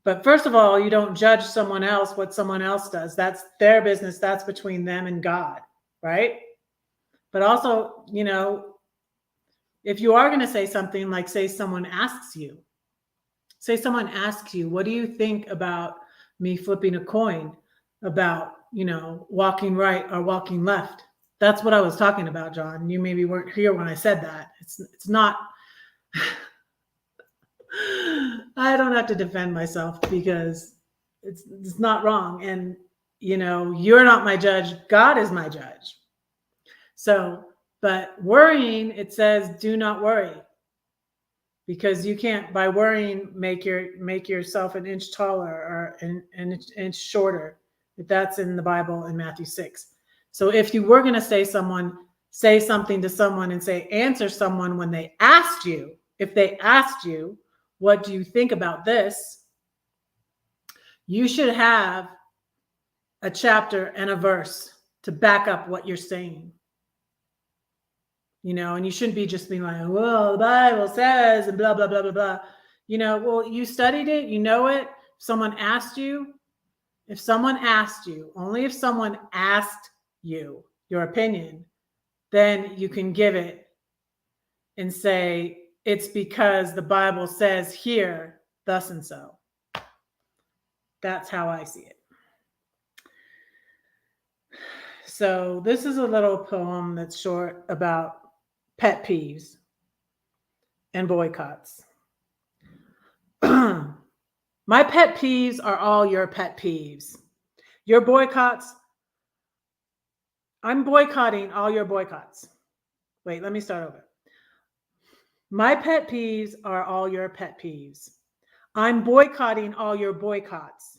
But first of all, you don't judge someone else, what someone else does. That's their business. That's between them and God, right? But also, you know, if you are going to say something, like say someone asks you, what do you think about me flipping a coin, about, you know, walking right or walking left? That's what I was talking about, John. You maybe weren't here when I said that. It's not. I don't have to defend myself because it's not wrong. And, you know, you're not my judge. God is my judge. So, but worrying, it says, do not worry, because you can't, by worrying, make yourself an inch taller or an inch shorter. That's in the Bible in Matthew 6. So if you were going to say something to someone and say, answer someone when they asked you, if they asked you, what do you think about this? You should have a chapter and a verse to back up what you're saying. You know, and you shouldn't be just being like, well, the Bible says, and blah, blah, blah, blah, blah. You know, well, you studied it, you know it. If someone asked you, only if someone asked you your opinion, then you can give it and say, it's because the Bible says here, thus and so. That's how I see it. So this is a little poem that's short about pet peeves and boycotts. My pet peeves are all your pet peeves. Your boycotts, I'm boycotting all your boycotts. Wait, let me start over. My pet peeves are all your pet peeves. I'm boycotting all your boycotts.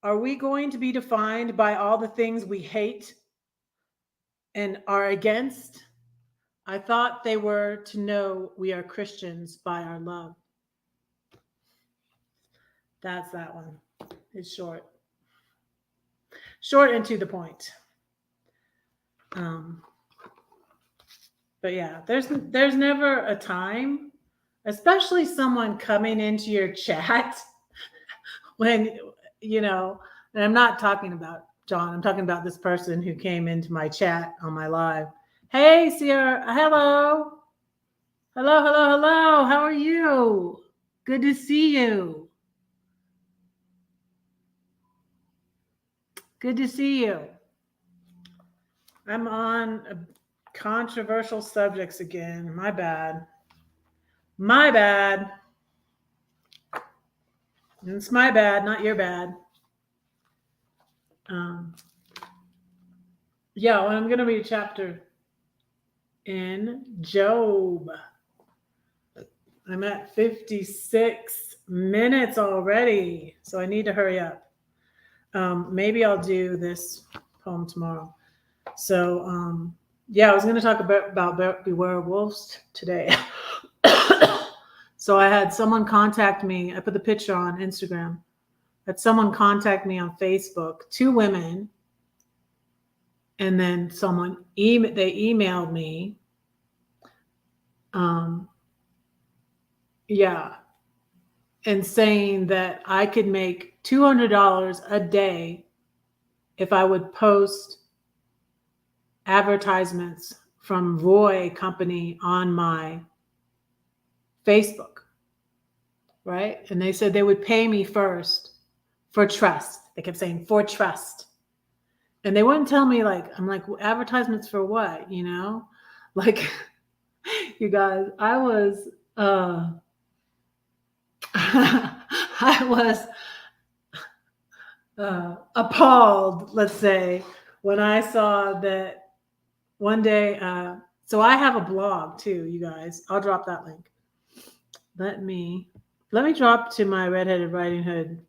Are we going to be defined by all the things we hate and are against? I thought they were to know we are Christians by our love. That's that one. It's short. Short and to the point. But yeah, there's never a time, especially someone coming into your chat when, and I'm not talking about John, I'm talking about this person who came into my chat on my live. Hey, Sierra, hello. Hello, hello, hello. How are you? Good to see you. Good to see you. I'm on controversial subjects again. My bad. My bad. It's my bad, not your bad. Yeah, well, I'm going to read a chapter in Job. I'm at 56 minutes already, so I need to hurry up. Maybe I'll do this poem tomorrow. So, yeah, I was going to talk about Beware of Wolves today. So I had someone contact me. I put the picture on Instagram. I had someone contact me on Facebook, 2 women, and then they emailed me. Yeah, and saying that I could make $200 a day if I would post advertisements from Roy Company on my Facebook, right? And they said they would pay me first for trust. They kept saying for trust. And they wouldn't tell me, like, I'm like, advertisements for what, Like, you guys, I was I was appalled, let's say, when I saw that one day. So I have a blog too, you guys. I'll drop that link. Let me drop to my Redheaded Riding Hood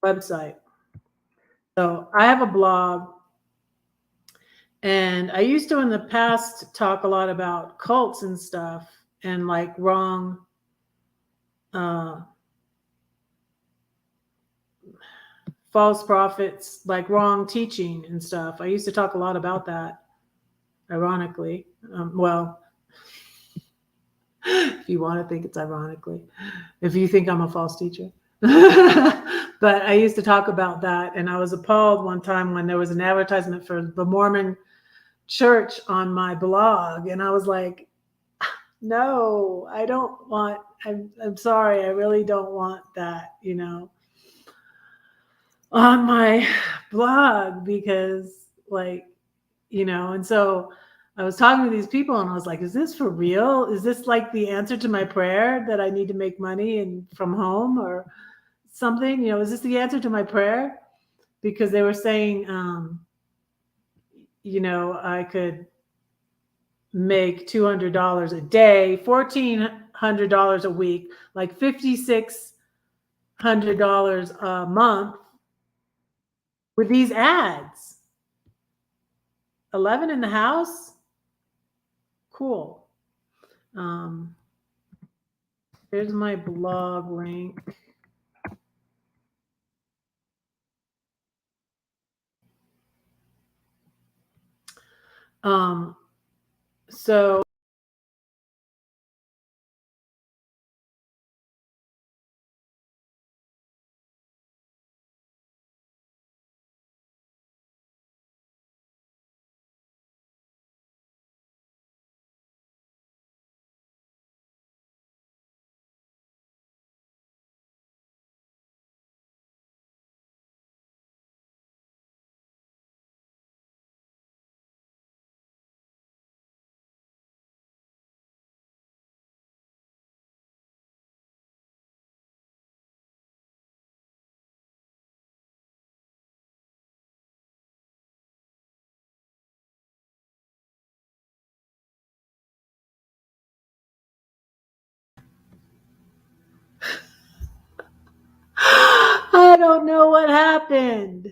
website. So I have a blog, and I used to in the past talk a lot about cults and stuff and like wrong false prophets, like wrong teaching and stuff. I used to talk a lot about that, ironically. Well, if you want to think it's ironically, if you think I'm a false teacher. But I used to talk about that, and I was appalled one time when there was an advertisement for the Mormon church on my blog, and I was like, no, I don't want, I'm sorry, I really don't want that, on my blog, because and so I was talking to these people and I was like, is this for real? Is this like the answer to my prayer that I need to make money and from home or something? Is this the answer to my prayer? Because they were saying, I could make $200 a day, $1,400 a week, like $5,600 a month with these ads. 11 in the house? Cool. Here's my blog link. So don't know what happened.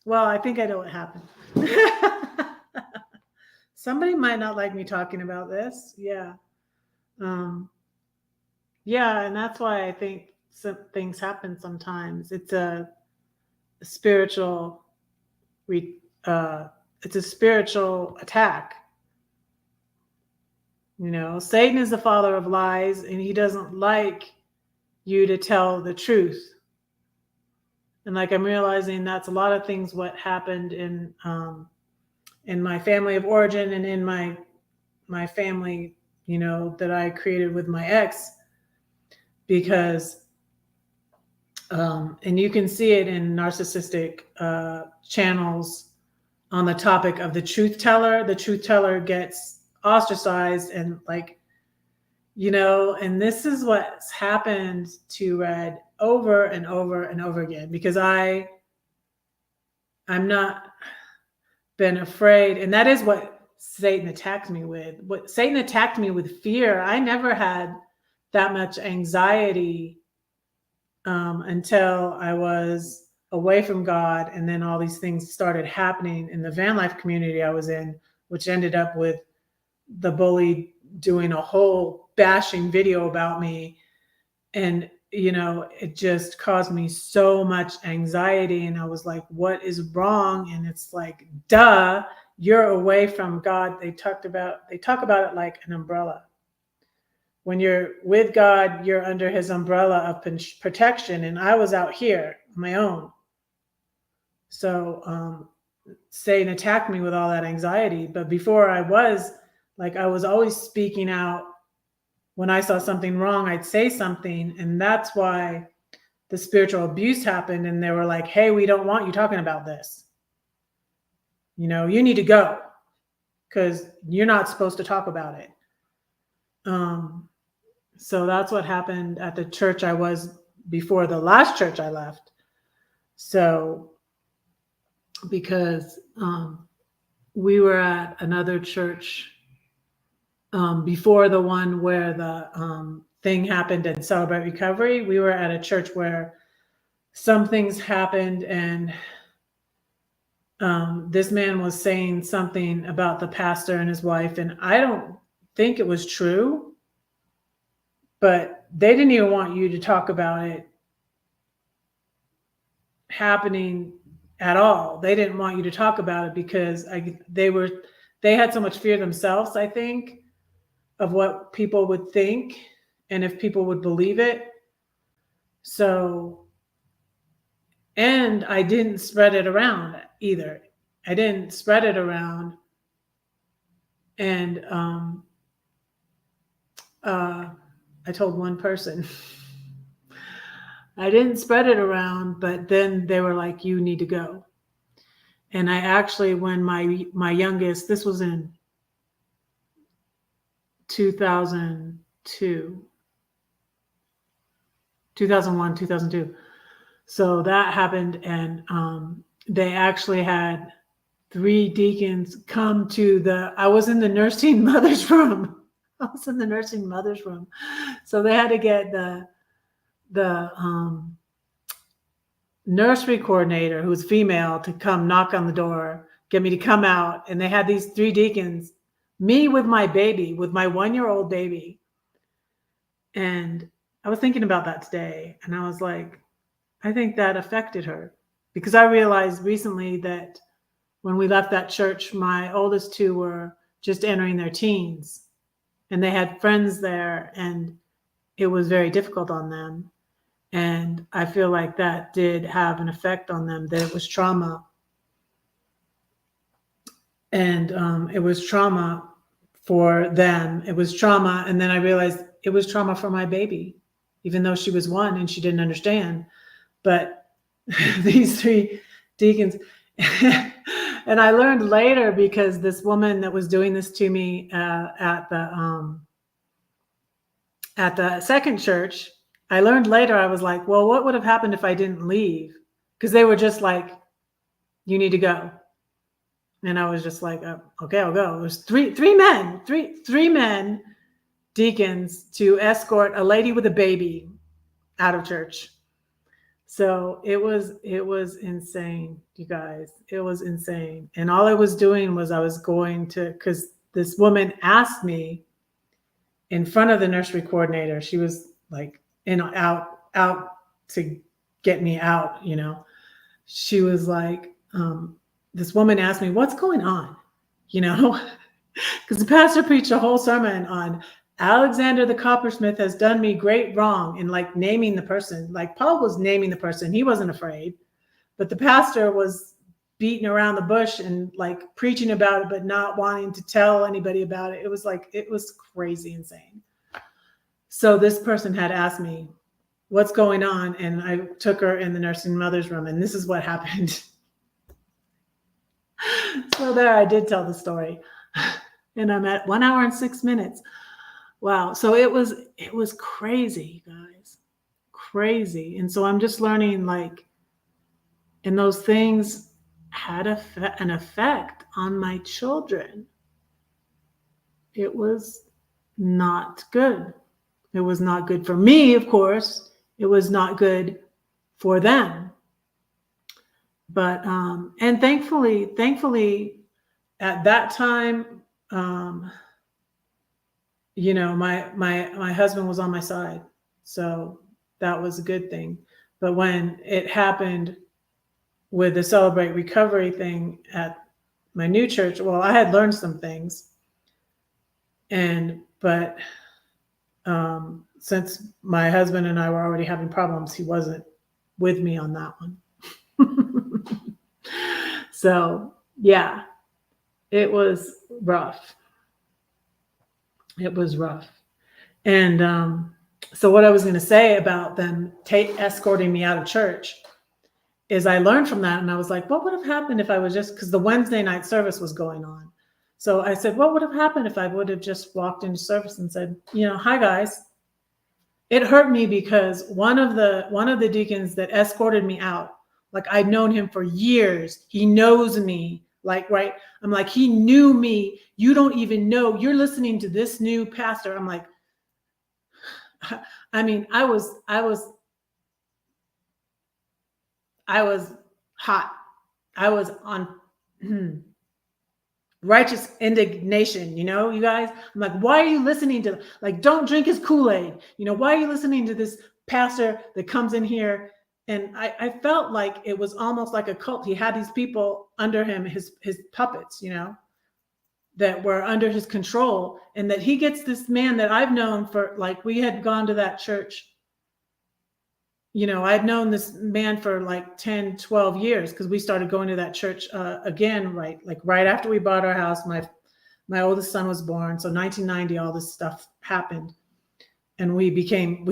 Well, I think I know what happened. Somebody might not like me talking about this. Yeah. Yeah, and that's why I think some things happen sometimes. It's a spiritual it's a spiritual attack. Satan is the father of lies, and he doesn't like you to tell the truth. And like I'm realizing that's a lot of things what happened in my family of origin and in my family, that I created with my ex, because and you can see it in narcissistic channels on the topic of the truth teller. The truth teller gets ostracized and and this is what's happened to Red over and over and over again, because I'm not been afraid. And that is what Satan attacked me with. What Satan attacked me with fear. I never had that much anxiety until I was away from God. And then all these things started happening in the van life community I was in, which ended up with the bully doing a whole bashing video about me. And, it just caused me so much anxiety. And I was like, what is wrong? And it's like, duh, you're away from God. They talk about it like an umbrella. When you're with God, you're under his umbrella of protection. And I was out here on my own. So Satan attacked me with all that anxiety. But before I was always speaking out. When I saw something wrong, I'd say something. And that's why the spiritual abuse happened. And they were like, hey, we don't want you talking about this. You need to go because you're not supposed to talk about it. So that's what happened at the church I was before the last church I left. So because we were at another church before the one where the thing happened in Celebrate Recovery, we were at a church where some things happened, and this man was saying something about the pastor and his wife, and I don't think it was true, but they didn't even want you to talk about it happening at all. They didn't want you to talk about it because they had so much fear themselves, I think, of what people would think and if people would believe it. So, and I didn't spread it around either. I didn't spread it around. And I told one person, I didn't spread it around, but then they were like, you need to go. And I actually, when my youngest, this was in 2001, 2002. So that happened. And they actually had 3 deacons come to I was in the nursing mother's room. So they had to get the nursery coordinator, who's female, to come knock on the door, get me to come out. And they had these 3 deacons, me with my baby, with my 1-year-old baby. And I was thinking about that today. And I was like, I think that affected her, because I realized recently that when we left that church, my oldest 2 were just entering their teens, and they had friends there, and it was very difficult on them. And I feel like that did have an effect on them, that it was trauma. And it was trauma for them. It was trauma. And then I realized it was trauma for my baby, even though she was 1 and she didn't understand. But these 3 deacons, and I learned later, because this woman that was doing this to me at the second church, I learned later, I was like, well, what would have happened if I didn't leave? Because they were just like, you need to go. And I was just like, okay, I'll go. It was three men deacons to escort a lady with a baby out of church. So it was insane, you guys. It was insane. And all I was doing was I was going to, because this woman asked me in front of the nursery coordinator, she was like out to get me out, you know. She was like, this woman asked me, what's going on? You know, because the pastor preached a whole sermon on Alexander the coppersmith has done me great wrong, and like naming the person. Like Paul was naming the person, he wasn't afraid, but the pastor was beating around the bush and like preaching about it, but not wanting to tell anybody about it. It was like, it was crazy insane. So this person had asked me, what's going on? And I took her in the nursing mother's room, and this is what happened. So there, I did tell the story, and I'm at 1 hour and 6 minutes. Wow. So it was crazy, guys, crazy. And so I'm just learning, like, and those things had an effect on my children. It was not good. It was not good for me, of course. It was not good for them. But, and thankfully at that time, you know, my husband was on my side. So that was a good thing. But when it happened with the Celebrate Recovery thing at my new church, well, I had learned some things. But since my husband and I were already having problems, he wasn't with me on that one. So yeah, it was rough. It was rough. And so what I was going to say about them escorting me out of church is I learned from that, and I was like, what would have happened if I was just, because the Wednesday night service was going on. So I said, what would have happened if I would have just walked into service and said, you know, hi guys. It hurt me because one of the deacons that escorted me out, like I'd known him for years. He knows me, like, right. I'm like, he knew me. You don't even know. You're listening to this new pastor. I'm like, I mean, I was hot. I was on righteous indignation, you know, you guys. I'm like, why are you listening to, like, don't drink his Kool-Aid. You know, why are you listening to this pastor that comes in here? And I felt like it was almost like a cult. He had these people under him, his puppets, you know, that were under his control, and that he gets this man that I've known for, like, we had gone to that church. You know, I'd known this man for like 10, 12 years, because we started going to that church again, right after we bought our house. My oldest son was born. So 1990, all this stuff happened, and we became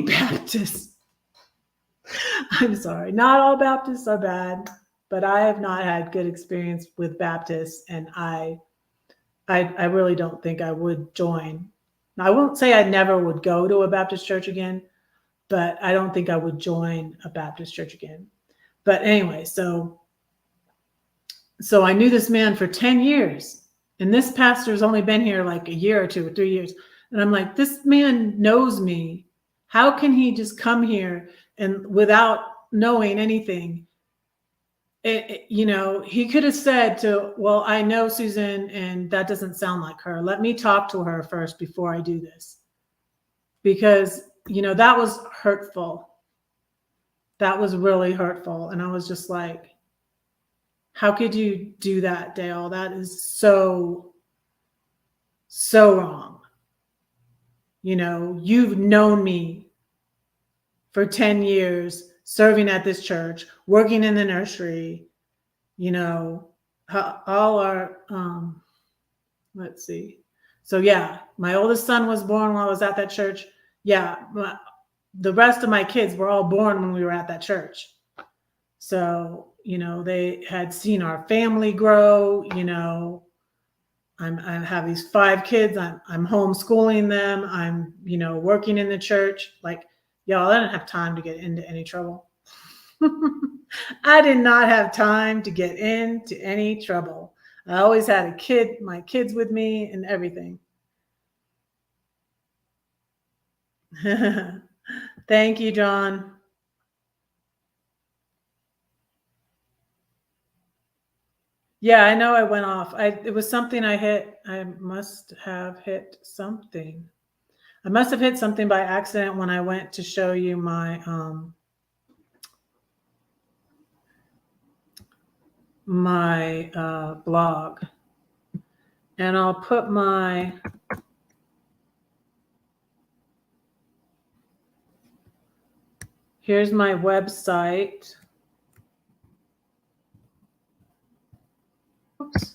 Baptists. I'm sorry, not all Baptists are bad, but I have not had good experience with Baptists, and I really don't think I would join. Now, I won't say I never would go to a Baptist church again, but I don't think I would join a Baptist church again. But anyway, so I knew this man for 10 years, and this pastor's only been here like a year or 2 or 3 years. And I'm like, this man knows me. How can he just come here and without knowing anything? You know, he could have said to, well, I know Susan, and that doesn't sound like her. Let me talk to her first before I do this. Because, you know, that was hurtful. That was really hurtful. And I was just like, how could you do that, Dale? That is so wrong. You know, you've known me for 10 years, serving at this church, working in the nursery, you know, all our, let's see. So yeah, my oldest son was born while I was at that church. Yeah, the rest of my kids were all born when we were at that church. So, you know, they had seen our family grow. You know, I have these 5 kids. I'm homeschooling them. I'm, you know, working in the church. Like, y'all, I didn't have time to get into any trouble. I did not have time to get into any trouble. I always had my kids with me and everything. Thank you, John. Yeah, I know I went off. It was something I hit. I must have hit something. I must have hit something by accident when I went to show you my blog. And I'll put here's my website. Oops.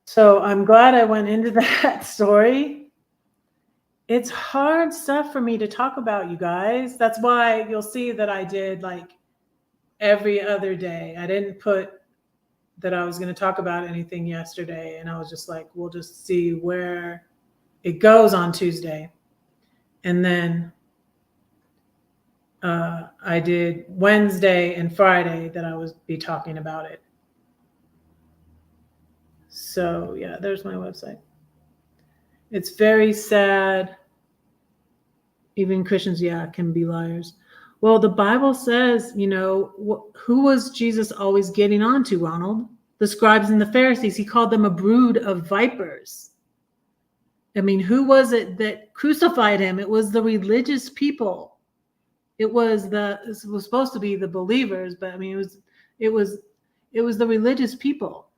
So I'm glad I went into that story. It's hard stuff for me to talk about, you guys. That's why you'll see that I did like every other day. I didn't put that I was going to talk about anything yesterday. And I was just like, we'll just see where it goes on Tuesday. And then I did Wednesday and Friday that I would be talking about it. So yeah, there's my website. It's very sad. Even Christians, yeah, can be liars. Well, the Bible says, you know, who was Jesus always getting on to, Ronald? The scribes and the Pharisees. He called them a brood of vipers. I mean, who was it that crucified him? It was the religious people. It was supposed to be the believers, but I mean, it was the religious people.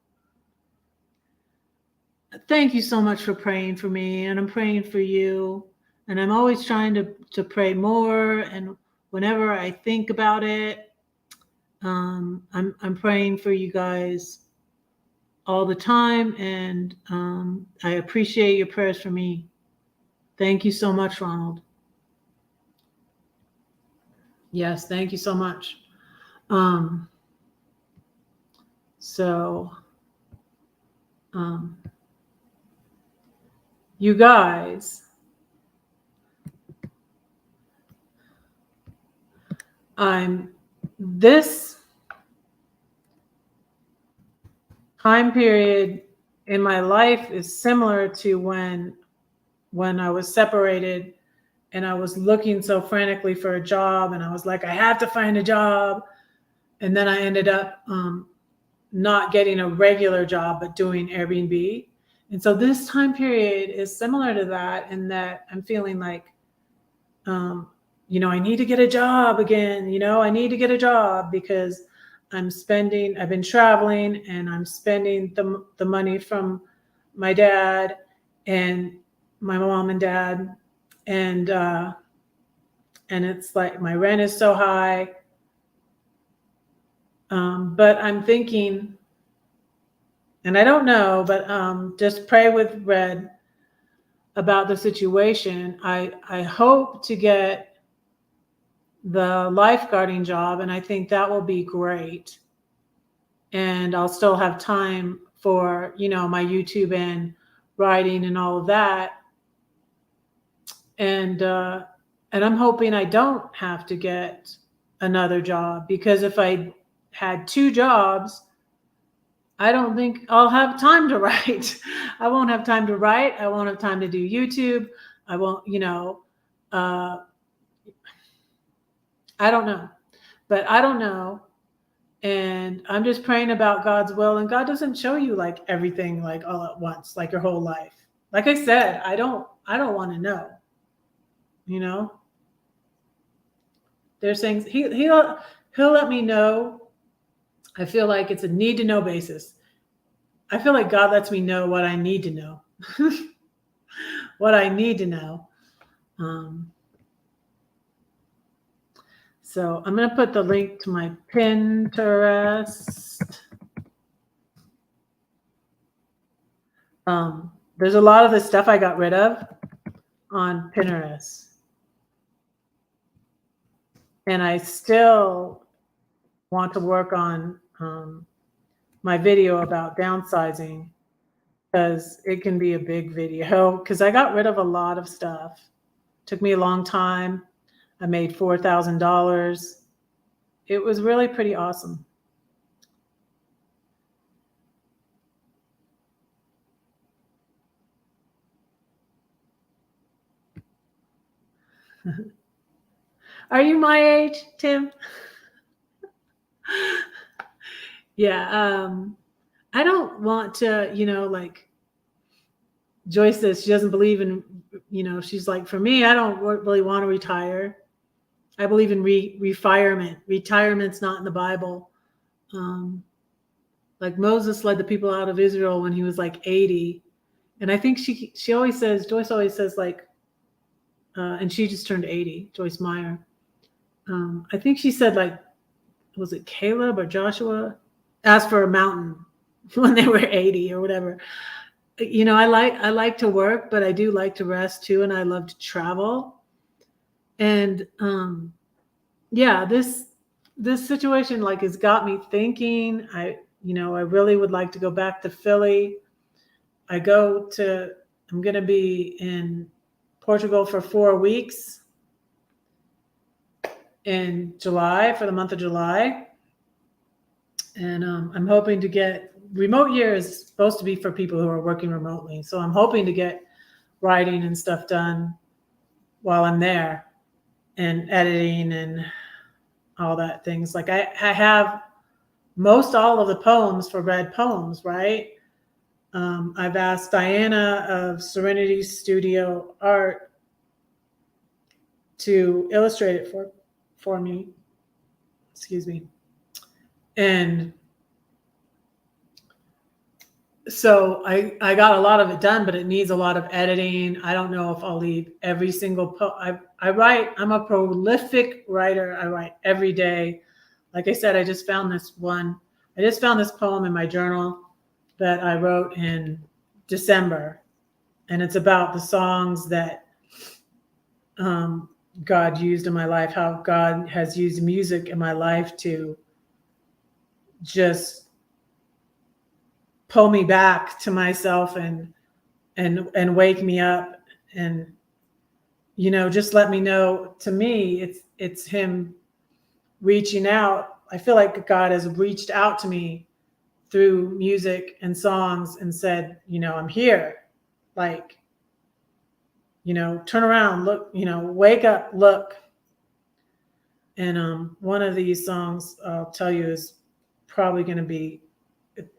Thank you so much for praying for me, and I'm praying for you. And I'm always trying to pray more. And whenever I think about it, I'm praying for you guys all the time. And I appreciate your prayers for me. Thank you so much, Ronald. Yes, thank you so much. You guys, this time period in my life is similar to when I was separated and I was looking so frantically for a job, and I was like, I have to find a job. And then I ended up not getting a regular job, but doing Airbnb. And so this time period is similar to that, in that I'm feeling like, you know, I need to get a job again. You know, I need to get a job because I've been traveling and I'm spending the money from my dad and my mom and dad. And it's like my rent is so high. But I'm thinking, and I don't know, but just pray with Red about the situation. I hope to get the lifeguarding job, and I think that will be great. And I'll still have time for, you know, my YouTube and writing and all of that. And I'm hoping I don't have to get another job, because if I had 2 jobs, I don't think I'll have time to write. I won't have time to write. I won't have time to do YouTube. I won't, you know, I don't know, but I don't know. And I'm just praying about God's will. And God doesn't show you like everything like all at once, like your whole life. Like I said, I don't want to know, you know. There's things he'll let me know. I feel like it's a need to know basis. I feel like God lets me know what I need to know. What I need to know. So I'm going to put the link to my Pinterest. There's a lot of the stuff I got rid of on Pinterest. And I still want to work on my video about downsizing, because it can be a big video, because I got rid of a lot of stuff. Took me a long time. I made $4,000. It was really pretty awesome. Are you my age, Tim? Yeah. I don't want to, like Joyce says she doesn't believe in, she's like, for me, I don't really want to retire. I believe in refirement. Retirement's not in the Bible. Like Moses led the people out of Israel when he was like 80. And I think she always says, Joyce always says like, and she just turned 80, Joyce Meyer. I think she said like, was it Caleb or Joshua asked for a mountain when they were 80 or whatever. I like to work, but I do like to rest too. And I love to travel. And yeah, this situation like has got me thinking. I really would like to go back to Philly. I'm going to be in Portugal for 4 weeks in July, for the month of July. And I'm hoping to get, remote year is supposed to be for people who are working remotely. So I'm hoping to get writing and stuff done while I'm there, and editing and all that things. Like I have most all of the poems for Red Poems, right? I've asked Diana of Serenity Studio Art to illustrate it for me. Excuse me. And so I got a lot of it done, but it needs a lot of editing. I don't know if I'll leave every single I write. I'm a prolific writer. I write every day. Like I said, I just found this poem in my journal that I wrote in December. And it's about the songs that God used in my life, how God has used music in my life to just pull me back to myself and wake me up, and just let me know, to me it's him reaching out. I feel like God has reached out to me through music and songs and said, I'm here, like, turn around, look, wake up, look. And one of these songs I'll tell you is probably going to be,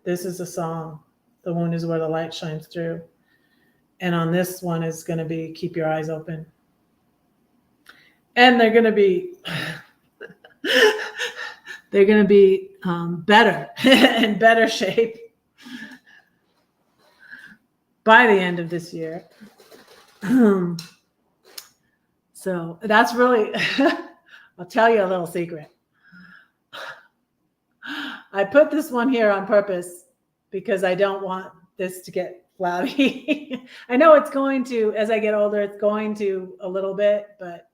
this is a song, The Wound is Where the Light Shines Through. And on this one is going to be Keep Your Eyes Open. And they're going to be better, in better shape by the end of this year. So that's really, I'll tell you a little secret. I put this one here on purpose because I don't want this to get flabby. I know it's going to, as I get older, it's going to a little bit, but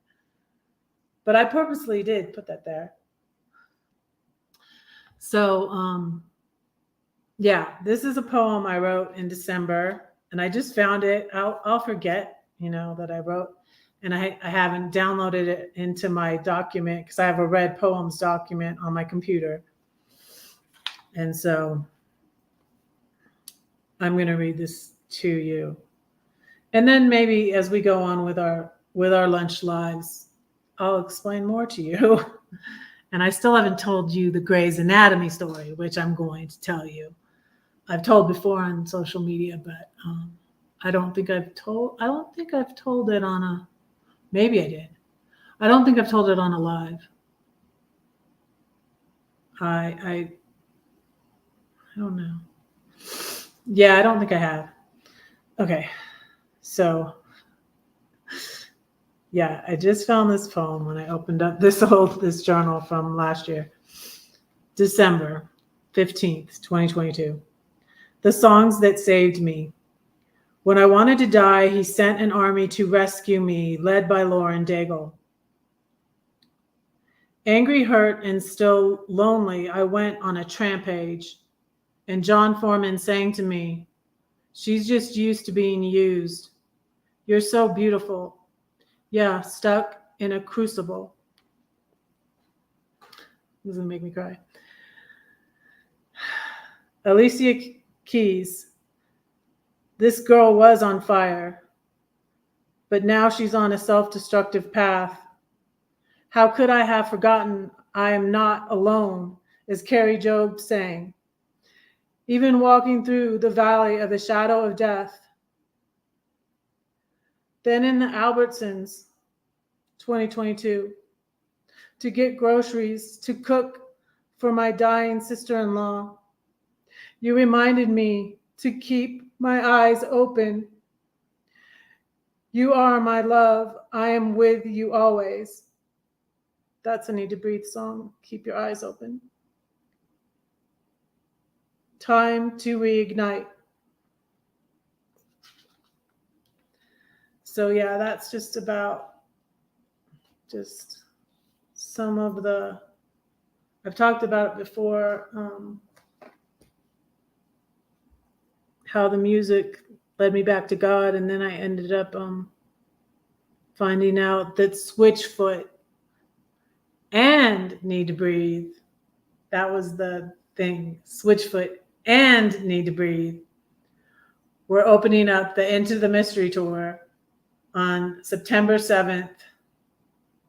I purposely did put that there. So, yeah, this is a poem I wrote in December, and I just found it. I'll forget, that I wrote, and I haven't downloaded it into my document because I have a Red Poems document on my computer. And so I'm going to read this to you. And then maybe as we go on with our lunch lives, I'll explain more to you. And I still haven't told you the Grey's Anatomy story, which I'm going to tell you. I've told before on social media, but I don't think I've told it on a, maybe I did. I don't think I've told it on a live. I don't know. Yeah, I don't think I have. Okay. So yeah, I just found this poem when I opened up this journal from last year, December 15th, 2022. The songs that saved me. When I wanted to die, he sent an army to rescue me, led by Lauren Daigle. Angry, hurt, and still lonely, I went on a trampage, and John Foreman sang to me, "She's just used to being used. You're so beautiful. Yeah, stuck in a crucible." This is gonna make me cry. Alicia Keys. This girl was on fire. but now she's on a self-destructive path. How could I have forgotten I am not alone, as Carrie Job sang. Even walking through the valley of the shadow of death. Then in the Albertsons, 2022, to get groceries, to cook for my dying sister-in-law. You reminded me to keep my eyes open. You are my love. I am with you always. That's a Need to Breathe song. Keep your eyes open. Time to reignite. So yeah, that's just about just some of the, I've talked about it before, how the music led me back to God, and then I ended up finding out that Switchfoot and Need to Breathe, that was the thing, Switchfoot and Need to Breathe. We're opening up the Into the Mystery Tour on September 7th,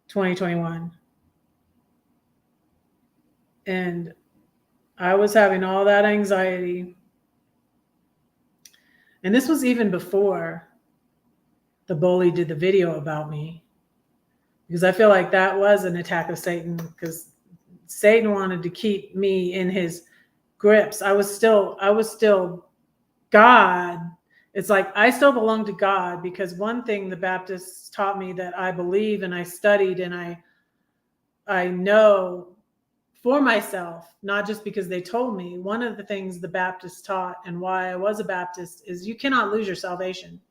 2021. And I was having all that anxiety. And this was even before the bully did the video about me, because I feel like that was an attack of Satan, because Satan wanted to keep me in his grips. I was still God. It's like I still belong to God, because one thing the Baptists taught me that I believe and I studied and I know for myself, not just because they told me. One of the things the Baptists taught, and why I was a Baptist, is you cannot lose your salvation.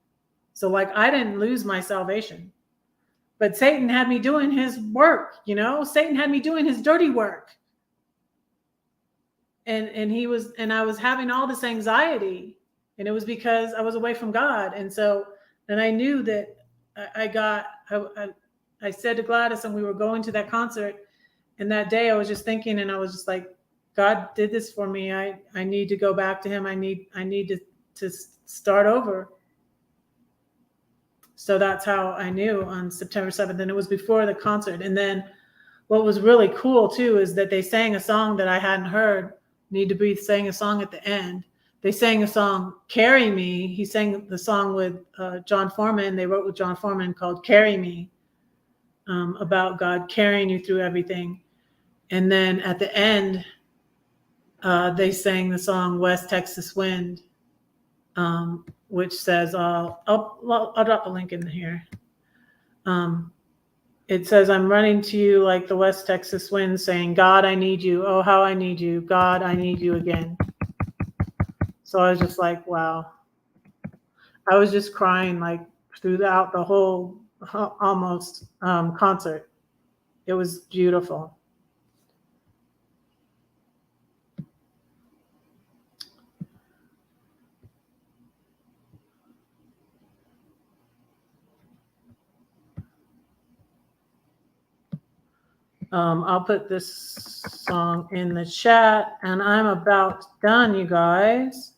So like I didn't lose my salvation, but Satan had me doing his work, you know? Satan had me doing his dirty work. And I was having all this anxiety, and it was because I was away from God. And so then I knew that I said to Gladys, and we were going to that concert, and that day I was just thinking, and I was just like, God did this for me. I need to go back to him. I need to start over. So that's how I knew on September 7th. And it was before the concert. And then what was really cool too is that they sang a song that I hadn't heard. Need to Breathe sang a song at the end. They sang a song, Carry Me. He sang the song with John Foreman. They wrote with John Foreman called Carry Me, about God carrying you through everything. And then at the end, they sang the song West Texas Wind, which says, I'll drop a link in here. It says, I'm running to you like the West Texas wind, saying, God, I need you. Oh, how I need you. God, I need you again. So I was just like, wow. I was just crying like throughout the whole almost concert. It was beautiful. I'll put this song in the chat, and I'm about done, you guys.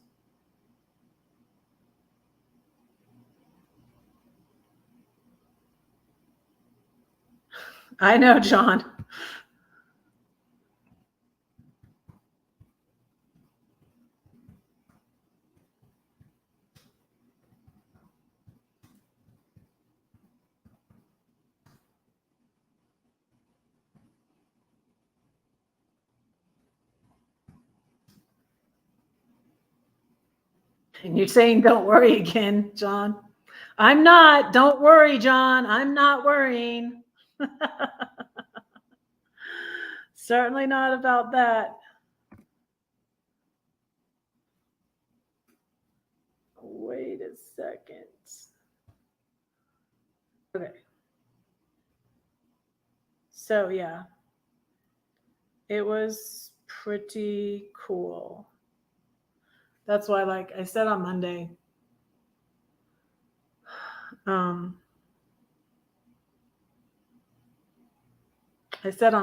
I know, John. And you're saying, don't worry again, John. I'm not. Don't worry, John. I'm not worrying. Certainly not about that. Wait a second. Okay. So, yeah. It was pretty cool. That's why, like I said on Monday,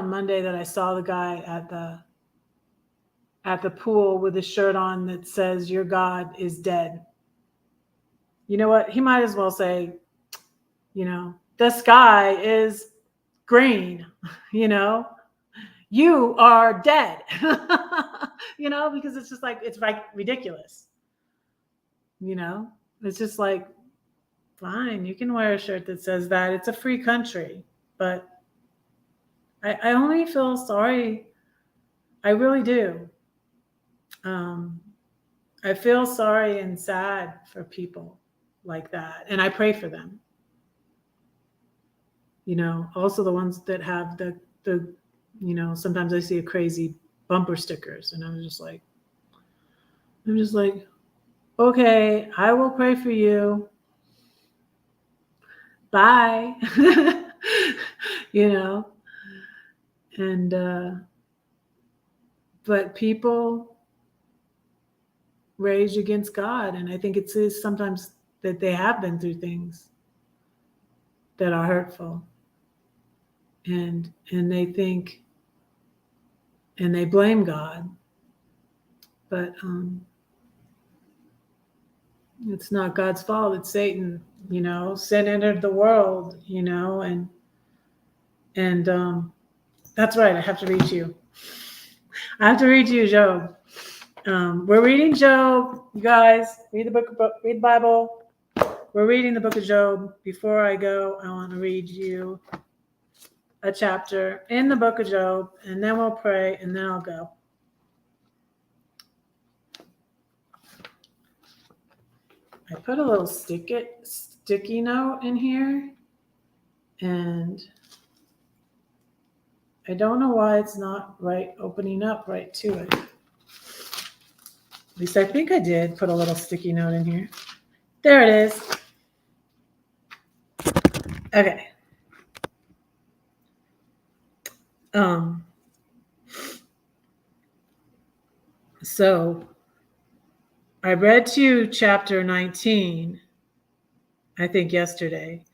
that I saw the guy at the pool with a shirt on that says, your God is dead. You know what? He might as well say, The sky is green, you are dead, because it's just like, it's like ridiculous. It's just like, fine, you can wear a shirt that says that. It's a free country. But I only feel sorry. I really do. I feel sorry and sad for people like that. And I pray for them. Also the ones that have the sometimes I see a crazy bumper stickers, and I'm just like, okay, I will pray for you. Bye. And but people rage against God, and I think it is sometimes that they have been through things that are hurtful, and they think, and they blame God, but it's not God's fault. It's Satan. Sin entered the world. And that's right. I have to read you. Job. We're reading Job. You guys, read the Bible. We're reading the book of Job. Before I go, I want to read you a chapter in the book of Job, and then we'll pray, and then I'll go. I put a little sticky note in here, and I don't know why it's not right opening up right to it. At least I think I did put a little sticky note in here. There it is. Okay. So I read to you chapter 19, I think yesterday.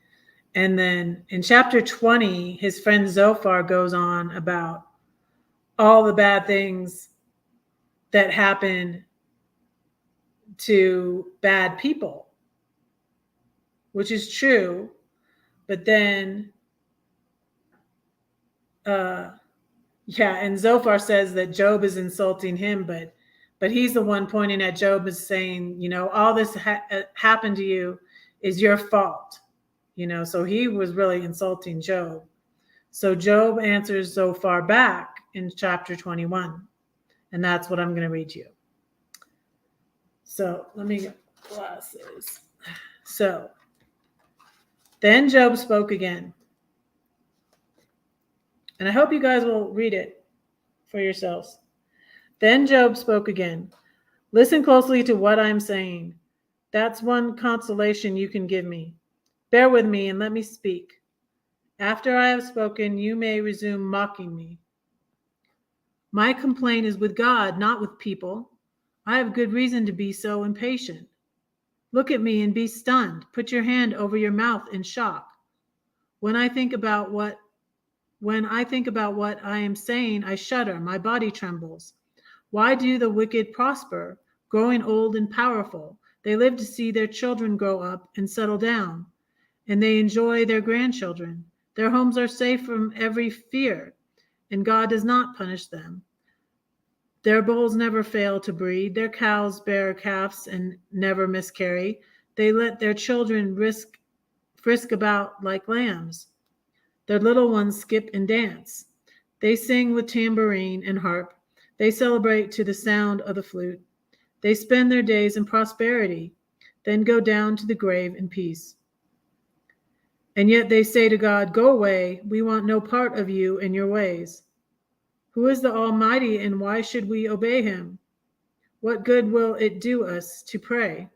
And then in chapter 20, his friend Zophar goes on about all the bad things that happen to bad people, which is true. But then, and Zophar says that Job is insulting him, but he's the one pointing at Job as saying, all this happened to you is your fault. So he was really insulting Job. So Job answers Zophar back in chapter 21. And that's what I'm going to read you. So let me get glasses. So then Job spoke again. And I hope you guys will read it for yourselves. Then Job spoke again. Listen closely to what I'm saying. That's one consolation you can give me. Bear with me and let me speak. After I have spoken, you may resume mocking me. My complaint is with God, not with people. I have good reason to be so impatient. Look at me and be stunned. Put your hand over your mouth in shock. When I think about what I am saying, I shudder. My body trembles. Why do the wicked prosper, growing old and powerful? They live to see their children grow up and settle down, and they enjoy their grandchildren. Their homes are safe from every fear, and God does not punish them. Their bulls never fail to breed. Their cows bear calves and never miscarry. They let their children frisk about like lambs. Their little ones skip and dance. They sing with tambourine and harp. They celebrate to the sound of the flute. They spend their days in prosperity, then go down to the grave in peace. And yet they say to God, go away. We want no part of you and your ways. Who is the Almighty, and why should we obey him? What good will it do us to pray?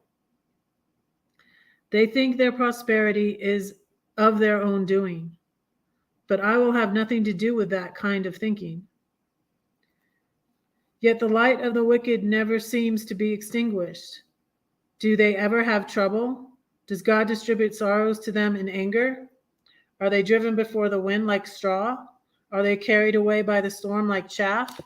They think their prosperity is of their own doing, but I will have nothing to do with that kind of thinking. Yet the light of the wicked never seems to be extinguished. Do they ever have trouble? Does God distribute sorrows to them in anger? Are they driven before the wind like straw? Are they carried away by the storm like chaff?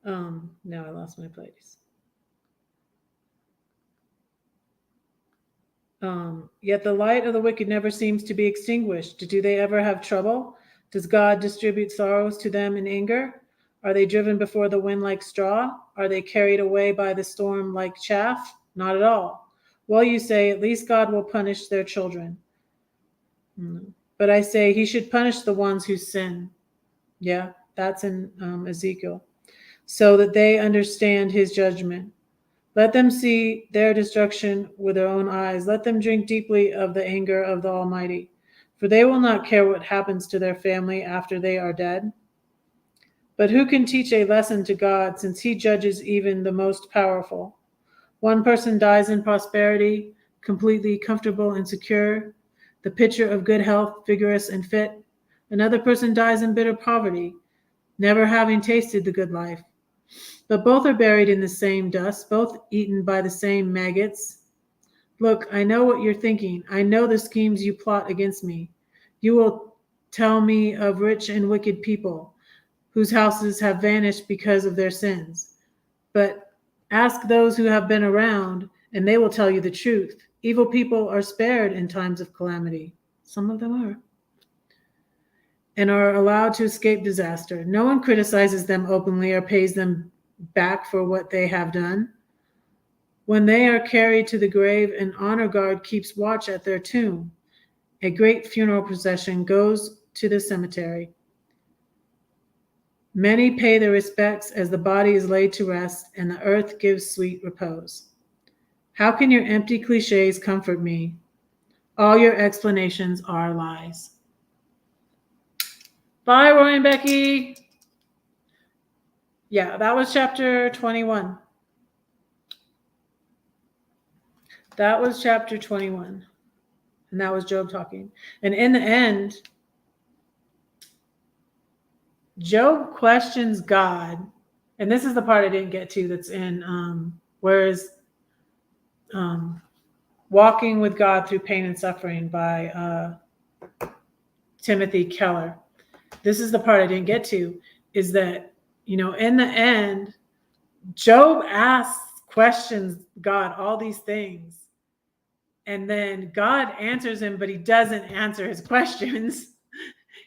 Now I lost my place. Yet the light of the wicked never seems to be extinguished. Do they ever have trouble? Does God distribute sorrows to them in anger? Are they driven before the wind like straw? Are they carried away by the storm like chaff? Not at all. Well, you say, at least God will punish their children. But I say, he should punish the ones who sin. Yeah, that's in Ezekiel. So that they understand his judgment. Let them see their destruction with their own eyes. Let them drink deeply of the anger of the Almighty. For they will not care what happens to their family after they are dead. But who can teach a lesson to God, since he judges even the most powerful? One person dies in prosperity, completely comfortable and secure, the picture of good health, vigorous and fit. Another person dies in bitter poverty, never having tasted the good life. But both are buried in the same dust, both eaten by the same maggots. Look, I know what you're thinking. I know the schemes you plot against me. You will tell me of rich and wicked people whose houses have vanished because of their sins. But ask those who have been around, and they will tell you the truth. Evil people are spared in times of calamity. Some of them are. And are allowed to escape disaster. No one criticizes them openly or pays them back for what they have done. When they are carried to the grave, an honor guard keeps watch at their tomb. A great funeral procession goes to the cemetery. Many pay their respects as the body is laid to rest and the earth gives sweet repose. How can your empty cliches comfort me? All your explanations are lies. Bye, Roy and Becky. Yeah, that was chapter 21. That was chapter 21. And that was Job talking. And in the end, Job questions God. And this is the part I didn't get to that's in whereas Walking with God Through Pain and Suffering by Timothy Keller. This is the part I didn't get to, is that, in the end, Job questions God all these things. And then God answers him, but he doesn't answer his questions.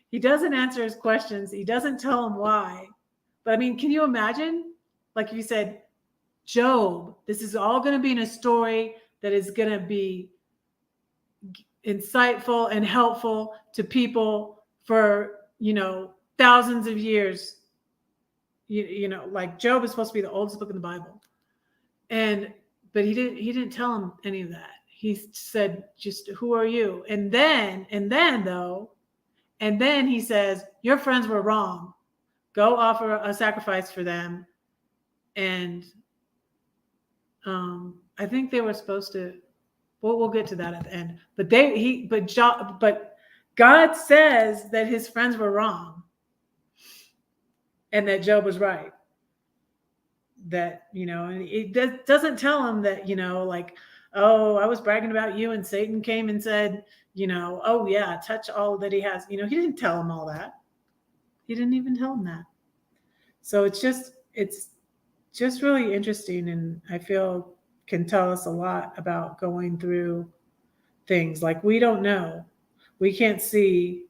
He doesn't answer his questions. He doesn't tell him why. But I mean, can you imagine? Like you said, Job, this is all going to be in a story that is going to be insightful and helpful to people for, thousands of years. Like Job is supposed to be the oldest book in the Bible. But he didn't tell him any of that. He said, just, who are you? And then he says, your friends were wrong. Go offer a sacrifice for them. And I think they were supposed to, we'll get to that at the end. But God says that his friends were wrong and that Job was right. That, and it doesn't tell him that, like, oh, I was bragging about you and Satan came and said, oh yeah, touch all that he has. He didn't tell him all that. He didn't even tell him that. So it's just really interesting, and I feel can tell us a lot about going through things. Like, we don't know. We can't see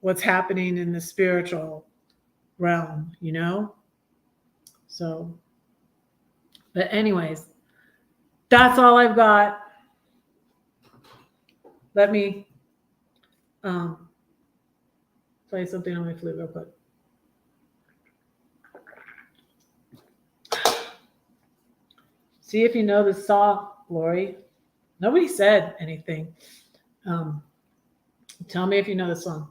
what's happening in the spiritual realm, So, but anyways, that's all I've got. Let me play something on my flute real quick. See if you know the song, Lori. Nobody said anything. Tell me if you know the song.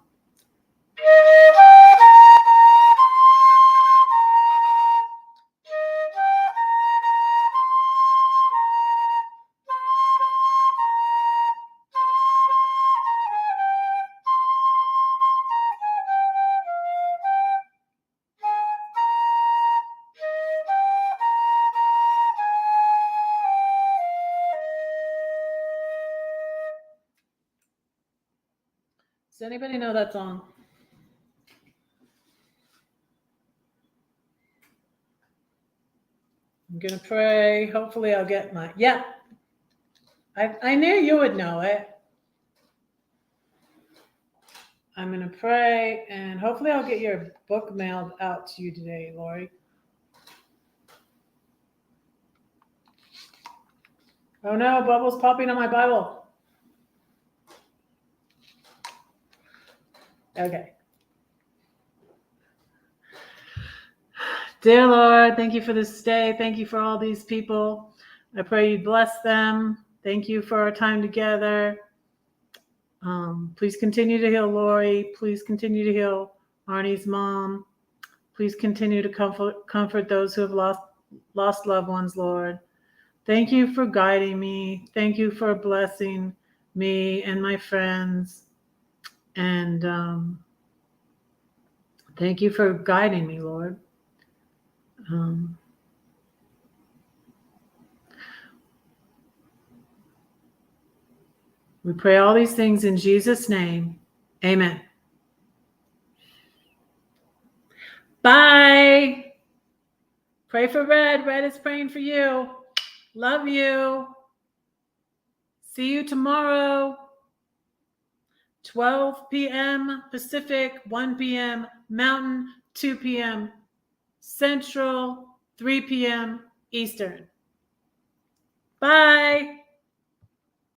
Does anybody know that song? I'm going to pray. Hopefully I'll get my, yeah. I knew you would know it. I'm going to pray, and hopefully I'll get your book mailed out to you today, Lori. Oh no, bubbles popping on my Bible. Okay. Dear Lord, thank you for this day. Thank you for all these people. I pray you bless them. Thank you for our time together. Please continue to heal Lori. Please continue to heal Arnie's mom. Please continue to comfort those who have lost loved ones, Lord. Thank you for guiding me. Thank you for blessing me and my friends. And thank you for guiding me, Lord. We pray all these things in Jesus' name. Amen. Bye. Pray for Red. Red is praying for you. Love you. See you tomorrow. 12 p.m. Pacific, 1 p.m. Mountain, 2 p.m. Central, 3 p.m. Eastern. Bye.